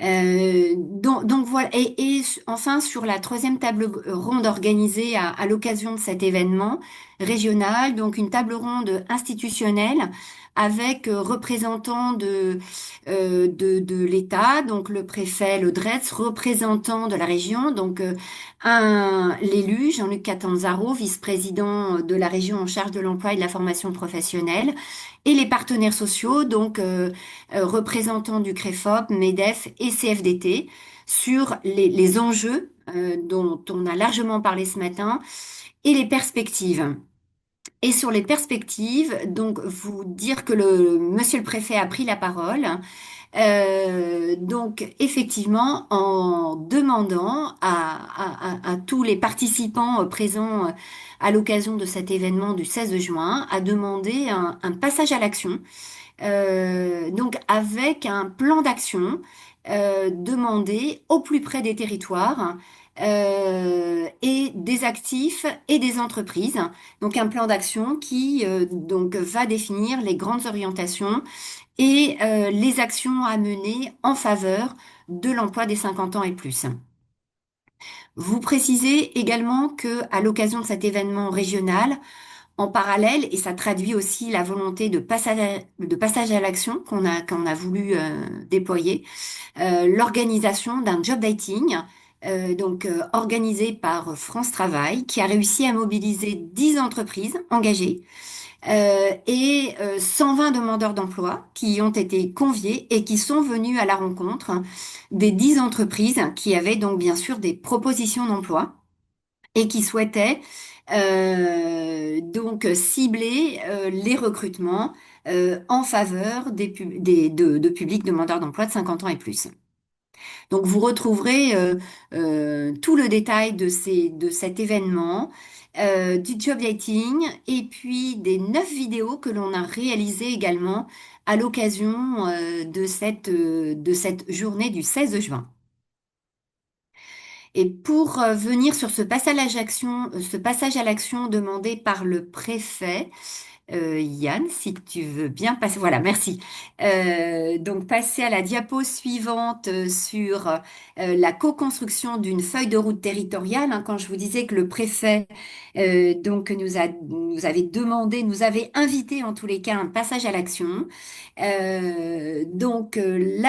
Donc voilà. Et enfin, sur la 3e table ronde organisée à l'occasion de cet événement régional, donc une table ronde institutionnelle avec représentants de l'État, donc le préfet, le DRETS, représentant de la région, donc l'élu, Jean-Luc Catanzaro, vice-président de la région en charge de l'emploi et de la formation professionnelle, et les partenaires sociaux, donc représentants du CREFOP, MEDEF et CFDT, sur les enjeux dont on a largement parlé ce matin et les perspectives. Et sur les perspectives, donc vous dire que monsieur le préfet a pris la parole. Donc effectivement, en demandant à tous les participants présents à l'occasion de cet événement du 16 juin, à demander un passage à l'action, donc avec un plan d'action demandé au plus près des territoires et des actifs et des entreprises. Donc un plan d'action qui donc va définir les grandes orientations et les actions à mener en faveur de l'emploi des 50 ans et plus. Vous précisez également que à l'occasion de cet événement régional, en parallèle, et ça traduit aussi la volonté de passage à l'action qu'on a voulu déployer, l'organisation d'un job dating, organisé par France Travail, qui a réussi à mobiliser 10 entreprises engagées et 120 demandeurs d'emploi qui ont été conviés et qui sont venus à la rencontre des 10 entreprises qui avaient donc bien sûr des propositions d'emploi et qui souhaitaient donc cibler les recrutements en faveur de publics demandeurs d'emploi de 50 ans et plus. Donc vous retrouverez tout le détail de cet événement, du job dating et puis des 9 vidéos que l'on a réalisées également à l'occasion de cette journée du 16 juin. Et pour venir sur ce passage à l'action demandé par le préfet, Yann, si tu veux bien passer. Voilà, merci. Donc, passer à la diapo suivante sur la co-construction d'une feuille de route territoriale. Hein, quand je vous disais que le préfet donc nous avait demandé, nous avait invité en tous les cas un passage à l'action. Là,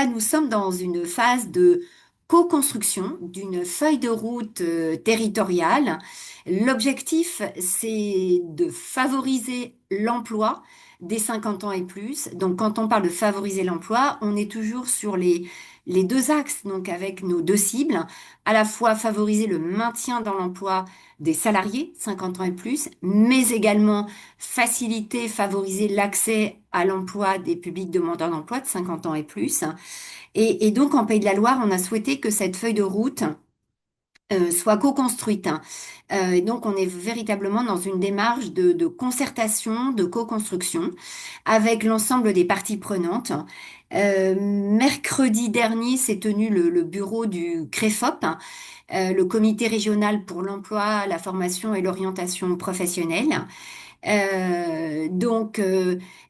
nous sommes dans une phase de co-construction d'une feuille de route territoriale. L'objectif, c'est de favoriser l'emploi des 50 ans et plus. Donc, quand on parle de favoriser l'emploi, on est toujours sur les deux axes, donc avec nos deux cibles, à la fois favoriser le maintien dans l'emploi des salariés 50 ans et plus, mais également faciliter, favoriser l'accès à l'emploi des publics demandeurs d'emploi de 50 ans et plus. Et donc, en Pays de la Loire, on a souhaité que cette feuille de route soit co-construite. Hein. Et donc, on est véritablement dans une démarche de concertation, de co-construction avec l'ensemble des parties prenantes. Mercredi dernier s'est tenu le bureau du CREFOP, hein, le Comité régional pour l'emploi, la formation et l'orientation professionnelle.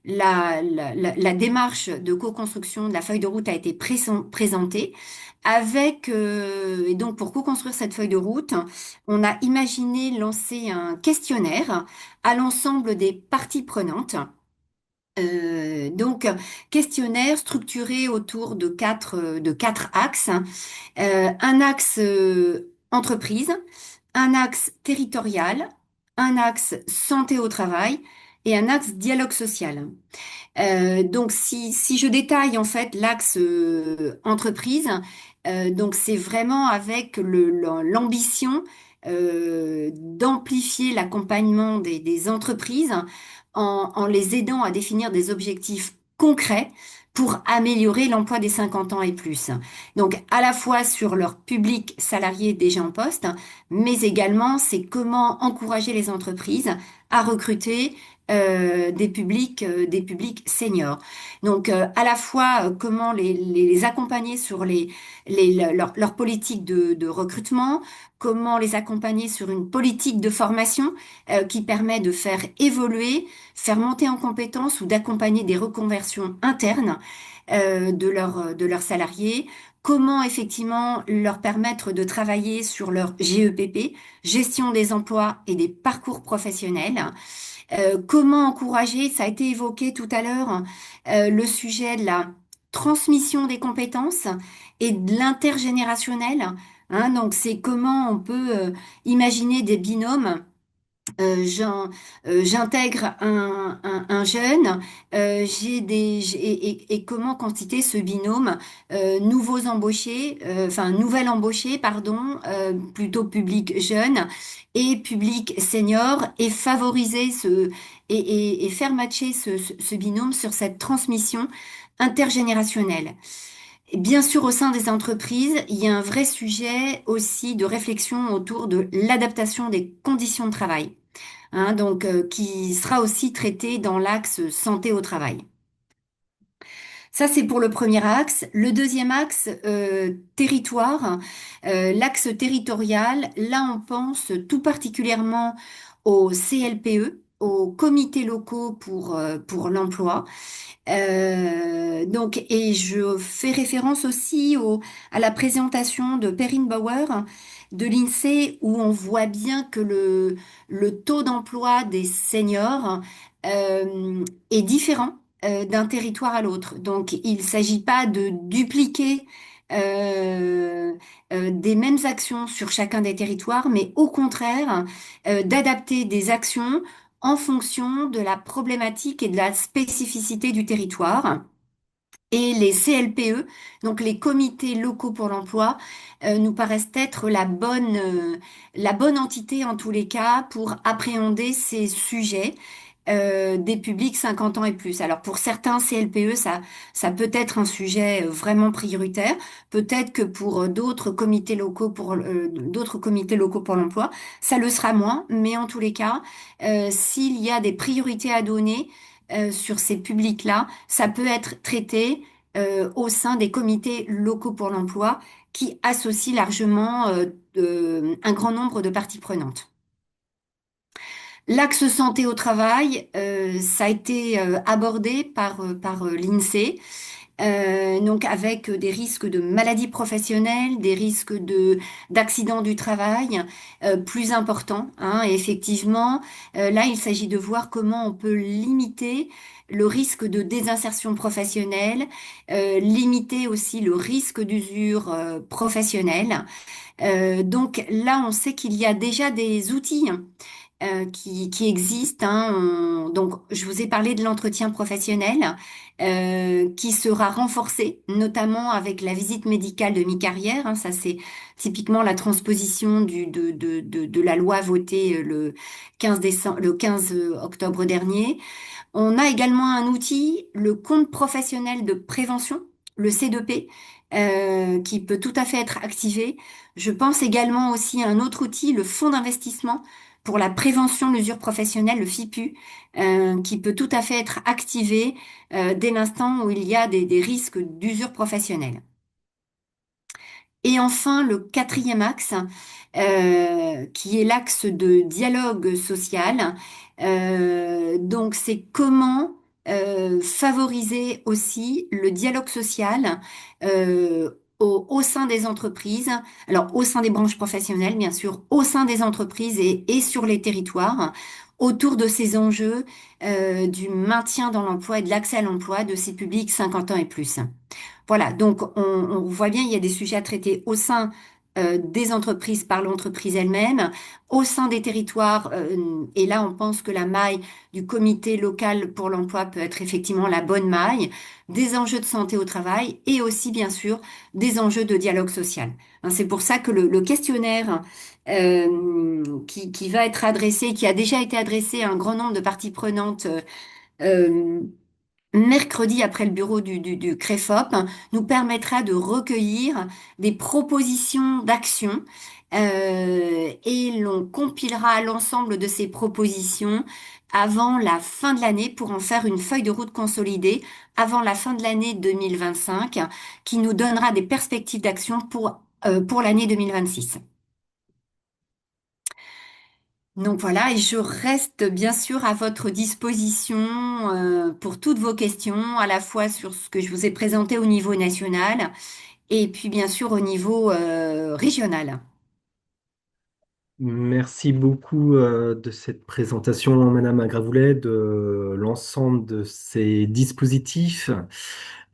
La démarche de co-construction de la feuille de route a été présentée et donc pour co-construire cette feuille de route, on a imaginé lancer un questionnaire à l'ensemble des parties prenantes. Questionnaire structuré autour de quatre axes. Un axe entreprise, un axe territorial, un axe santé au travail et un axe dialogue social. Si je détaille en fait l'axe entreprise, donc c'est vraiment avec l'ambition d'amplifier l'accompagnement des entreprises en les aidant à définir des objectifs concrets pour améliorer l'emploi des 50 ans et plus. Donc à la fois sur leur public salarié déjà en poste, mais également c'est comment encourager les entreprises à recruter des publics seniors. Donc, à la fois, comment les accompagner sur leur politique de recrutement, comment les accompagner sur une politique de formation qui permet de faire évoluer, faire monter en compétences ou d'accompagner des reconversions internes de leurs salariés. Comment effectivement leur permettre de travailler sur leur GEPP, gestion des emplois et des parcours professionnels. Comment encourager, ça a été évoqué tout à l'heure, le sujet de la transmission des compétences et de l'intergénérationnel. Hein, donc, c'est comment on peut imaginer des binômes. J'intègre un jeune, et comment quantité ce binôme, nouveaux embauchés, enfin nouvel embauché, pardon, plutôt public jeune et public senior, et favoriser et faire matcher ce binôme sur cette transmission intergénérationnelle. Et bien sûr, au sein des entreprises, il y a un vrai sujet aussi de réflexion autour de l'adaptation des conditions de travail, hein, donc qui sera aussi traité dans l'axe santé au travail. Ça, c'est pour le premier axe. Le deuxième axe, territoire, l'axe territorial, là, on pense tout particulièrement au CLPE, aux comités locaux pour l'emploi. Donc, et je fais référence aussi à la présentation de Perrine Bauer de l'INSEE, où on voit bien que le taux d'emploi des seniors est différent d'un territoire à l'autre. Donc, il ne s'agit pas de dupliquer euh, des mêmes actions sur chacun des territoires, mais au contraire, d'adapter des actions en fonction de la problématique et de la spécificité du territoire. Et les CLPE, donc les comités locaux pour l'emploi, nous paraissent être la bonne entité en tous les cas pour appréhender ces sujets des publics 50 ans et plus. Alors pour certains CLPE, ça peut être un sujet vraiment prioritaire. Peut-être que pour d'autres comités locaux pour l'emploi, ça le sera moins. Mais en tous les cas, s'il y a des priorités à donner sur ces publics-là, ça peut être traité au sein des comités locaux pour l'emploi qui associent largement un grand nombre de parties prenantes. L'axe santé au travail, ça a été abordé par l'INSEE, donc avec des risques de maladies professionnelles, des risques d'accidents du travail plus importants, hein. Et effectivement, là, il s'agit de voir comment on peut limiter le risque de désinsertion professionnelle, limiter aussi le risque d'usure professionnelle. Donc là, on sait qu'il y a déjà des outils qui existent, hein. Donc, je vous ai parlé de l'entretien professionnel qui sera renforcé, notamment avec la visite médicale de mi-carrière, hein. Ça, c'est typiquement la transposition de la loi votée le 15 octobre dernier. On a également un outil, le compte professionnel de prévention, le C2P, qui peut tout à fait être activé. Je pense également aussi à un autre outil, le fonds d'investissement pour la prévention de l'usure professionnelle, le FIPU, qui peut tout à fait être activé dès l'instant où il y a des risques d'usure professionnelle. Et enfin, le quatrième axe, qui est l'axe de dialogue social. Donc, c'est comment favoriser aussi le dialogue social au sein des entreprises, alors au sein des branches professionnelles, bien sûr, au sein des entreprises et sur les territoires, autour de ces enjeux du maintien dans l'emploi et de l'accès à l'emploi de ces publics 50 ans et plus. Voilà, donc on voit bien, il y a des sujets à traiter au sein des entreprises par l'entreprise elle-même, au sein des territoires, et là on pense que la maille du comité local pour l'emploi peut être effectivement la bonne maille, des enjeux de santé au travail et aussi bien sûr des enjeux de dialogue social. Hein, c'est pour ça que le questionnaire qui va être adressé, qui a déjà été adressé à un grand nombre de parties prenantes, euh, mercredi après le bureau du CREFOP, nous permettra de recueillir des propositions d'action et l'on compilera l'ensemble de ces propositions avant la fin de l'année pour en faire une feuille de route consolidée avant la fin de l'année 2025 qui nous donnera des perspectives d'action pour l'année 2026. Donc voilà, et je reste bien sûr à votre disposition pour toutes vos questions, à la fois sur ce que je vous ai présenté au niveau national et puis bien sûr au niveau régional. Merci beaucoup de cette présentation, Madame Gravoulet, de l'ensemble de ces dispositifs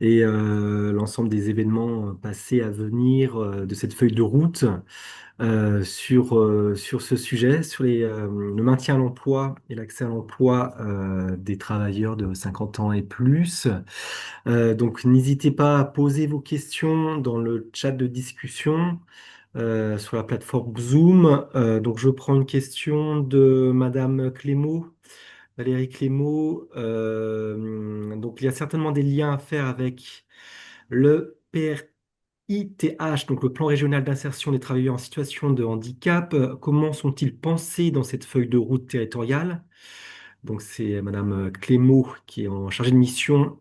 et l'ensemble des événements passés à venir de cette feuille de route sur ce sujet, sur le maintien à l'emploi et l'accès à l'emploi des travailleurs de 50 ans et plus. Donc, n'hésitez pas à poser vos questions dans le chat de discussion sur la plateforme Zoom. Donc, je prends une question de Madame Clément, Valérie Clément. Donc, il y a certainement des liens à faire avec le PRITH, donc le plan régional d'insertion des travailleurs en situation de handicap. Comment sont-ils pensés dans cette feuille de route territoriale? Donc, c'est Madame Clément qui est en chargée de mission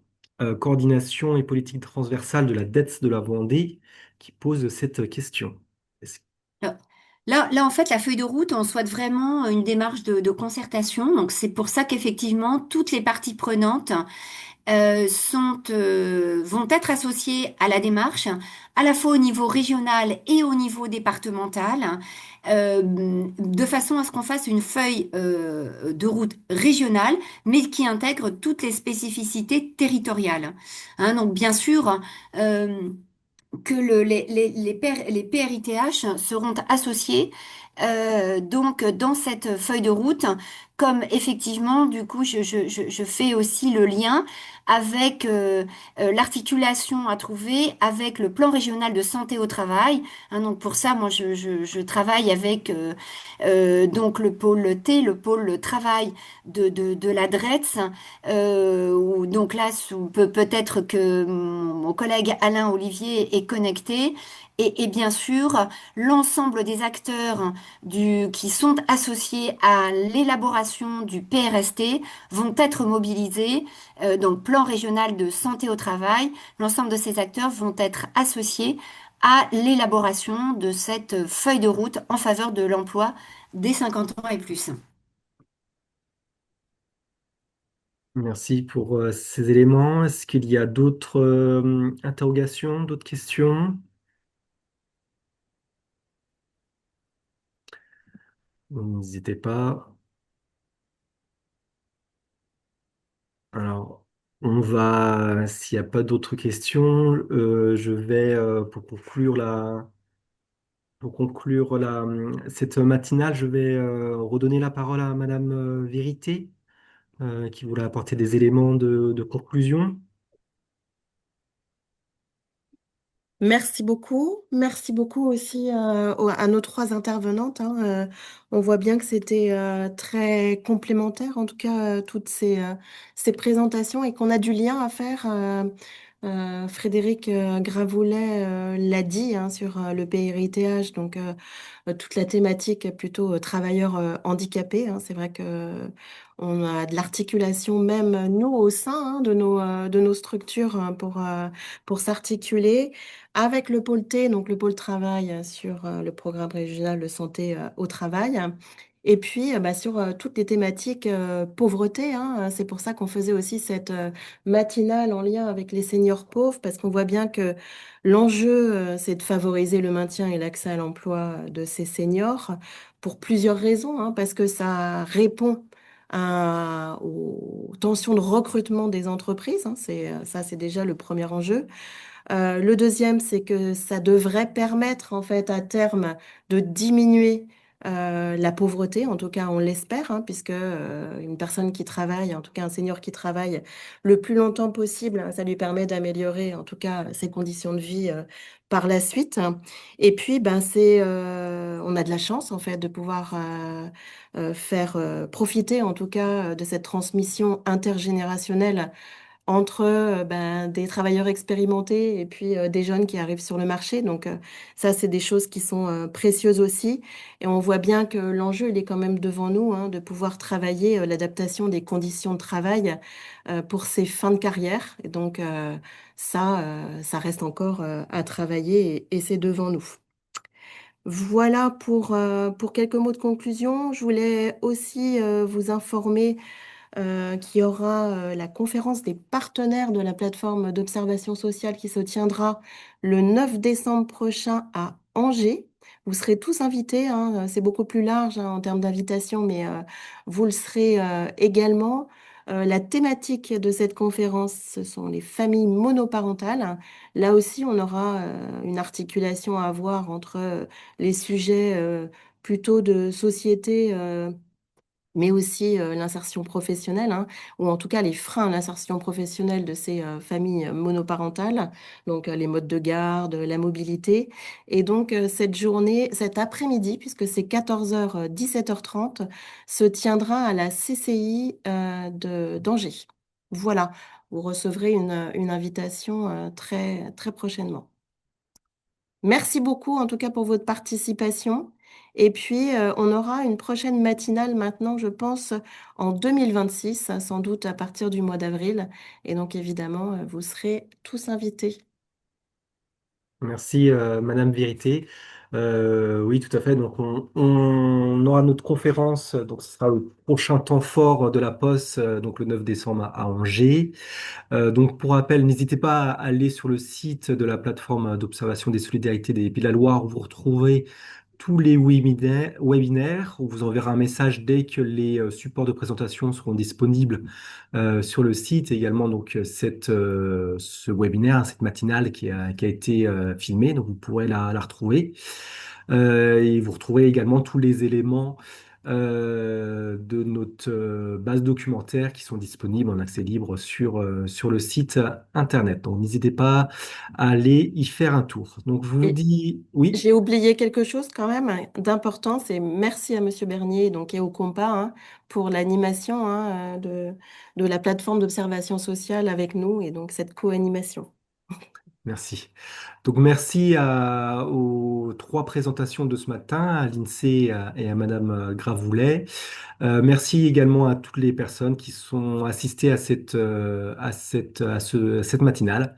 coordination et politique transversale de la dette de la Vendée qui pose cette question. Est-ce- Alors, en fait, la feuille de route, on souhaite vraiment une démarche de concertation. Donc, c'est pour ça qu'effectivement, toutes les parties prenantes vont être associées à la démarche, à la fois au niveau régional et au niveau départemental, de façon à ce qu'on fasse une feuille de route régionale, mais qui intègre toutes les spécificités territoriales. Hein, donc, bien sûr, euh, que les PRITH seront associés donc dans cette feuille de route, comme effectivement, du coup, je fais aussi le lien avec l'articulation à trouver avec le plan régional de santé au travail. Hein, donc pour ça, moi, je travaille avec donc le pôle T, le pôle travail de la DRETS, donc là, peut-être que mon collègue Alain Olivier est connecté. Et bien sûr, l'ensemble des acteurs qui sont associés à l'élaboration du PRST vont être mobilisés. Donc, plan régional de santé au travail, l'ensemble de ces acteurs vont être associés à l'élaboration de cette feuille de route en faveur de l'emploi des 50 ans et plus. Merci pour ces éléments. Est-ce qu'il y a d'autres interrogations, d'autres questions? N'hésitez pas. Alors, s'il n'y a pas d'autres questions, je vais, cette matinale, je vais redonner la parole à Madame Vérité, qui voulait apporter des éléments de conclusion. Merci beaucoup. Merci beaucoup aussi à nos trois intervenantes, hein. On voit bien que c'était très complémentaire, en tout cas, toutes ces présentations et qu'on a du lien à faire. Frédéric Gravoulet l'a dit, hein, sur le PRITH, donc toute la thématique plutôt travailleurs handicapés, hein. C'est vrai que on a de l'articulation même nous au sein, hein, de nos structures, hein, pour s'articuler avec le pôle T, donc le pôle travail sur le programme régional de santé au travail. Et puis bah, sur toutes les thématiques pauvreté, hein. C'est pour ça qu'on faisait aussi cette matinale en lien avec les seniors pauvres, parce qu'on voit bien que l'enjeu, c'est de favoriser le maintien et l'accès à l'emploi de ces seniors pour plusieurs raisons, hein, parce que ça répond aux tensions de recrutement des entreprises, hein. Ça, c'est déjà le premier enjeu. Le deuxième, c'est que ça devrait permettre en fait à terme de diminuer la pauvreté, en tout cas on l'espère, hein, puisque une personne qui travaille, en tout cas un senior qui travaille le plus longtemps possible, hein, ça lui permet d'améliorer en tout cas ses conditions de vie par la suite. Et puis ben on a de la chance en fait de pouvoir faire profiter en tout cas de cette transmission intergénérationnelle entre ben, des travailleurs expérimentés et puis des jeunes qui arrivent sur le marché. Donc ça, c'est des choses qui sont précieuses aussi. Et on voit bien que l'enjeu, il est quand même devant nous, hein, de pouvoir travailler l'adaptation des conditions de travail pour ces fins de carrière. Et donc ça reste encore à travailler et c'est devant nous. Voilà pour quelques mots de conclusion. Je voulais aussi vous informer qu'il y aura la conférence des partenaires de la plateforme d'observation sociale qui se tiendra le 9 décembre prochain à Angers. Vous serez tous invités, hein, c'est beaucoup plus large en termes d'invitation, mais vous le serez également. La thématique de cette conférence, ce sont les familles monoparentales. Là aussi, on aura une articulation à avoir entre les sujets plutôt de société, mais aussi l'insertion professionnelle, hein, ou en tout cas les freins à l'insertion professionnelle de ces familles monoparentales, donc les modes de garde, la mobilité. Et donc cette journée, cet après-midi, puisque c'est 14h, 17h30, se tiendra à la CCI d'Angers. Voilà, vous recevrez une invitation très, très prochainement. Merci beaucoup en tout cas pour votre participation. Et puis, on aura une prochaine matinale maintenant, je pense, en 2026, sans doute à partir du mois d'avril. Et donc, évidemment, vous serez tous invités. Merci, Madame Vérité. Oui, tout à fait. Donc, on aura notre conférence. Donc, ce sera le prochain temps fort de la Poste, donc le 9 décembre à Angers. Donc, pour rappel, n'hésitez pas à aller sur le site de la plateforme d'observation des solidarités des Pays de la Loire où vous retrouverez tous les webinaires. On vous enverra un message dès que les supports de présentation seront disponibles sur le site. Et également, donc, ce webinaire, cette matinale qui a été filmée. Donc, vous pourrez la retrouver. Et vous retrouverez également tous les éléments de notre base documentaire qui sont disponibles en accès libre sur le site internet. Donc, n'hésitez pas à aller y faire un tour. Donc, je vous Et dis oui. j'ai oublié quelque chose quand même d'important, c'est merci à Monsieur Bernier donc, et au compas pour l'animation de la plateforme d'observation sociale avec nous et donc cette co-animation. Merci. Donc, merci aux trois présentations de ce matin, à l'INSEE et à Madame Gravoulet. Merci également à toutes les personnes qui sont assistées à cette matinale.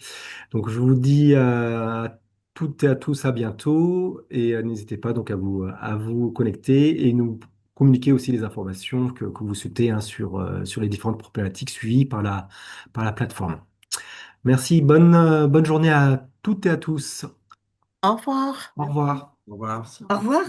Donc, je vous dis à toutes et à tous à bientôt et n'hésitez pas donc à vous connecter et nous communiquer aussi les informations que vous souhaitez sur les différentes problématiques suivies par la plateforme. Merci, bonne journée à toutes et à tous. Au revoir. Au revoir. Au revoir. Au revoir.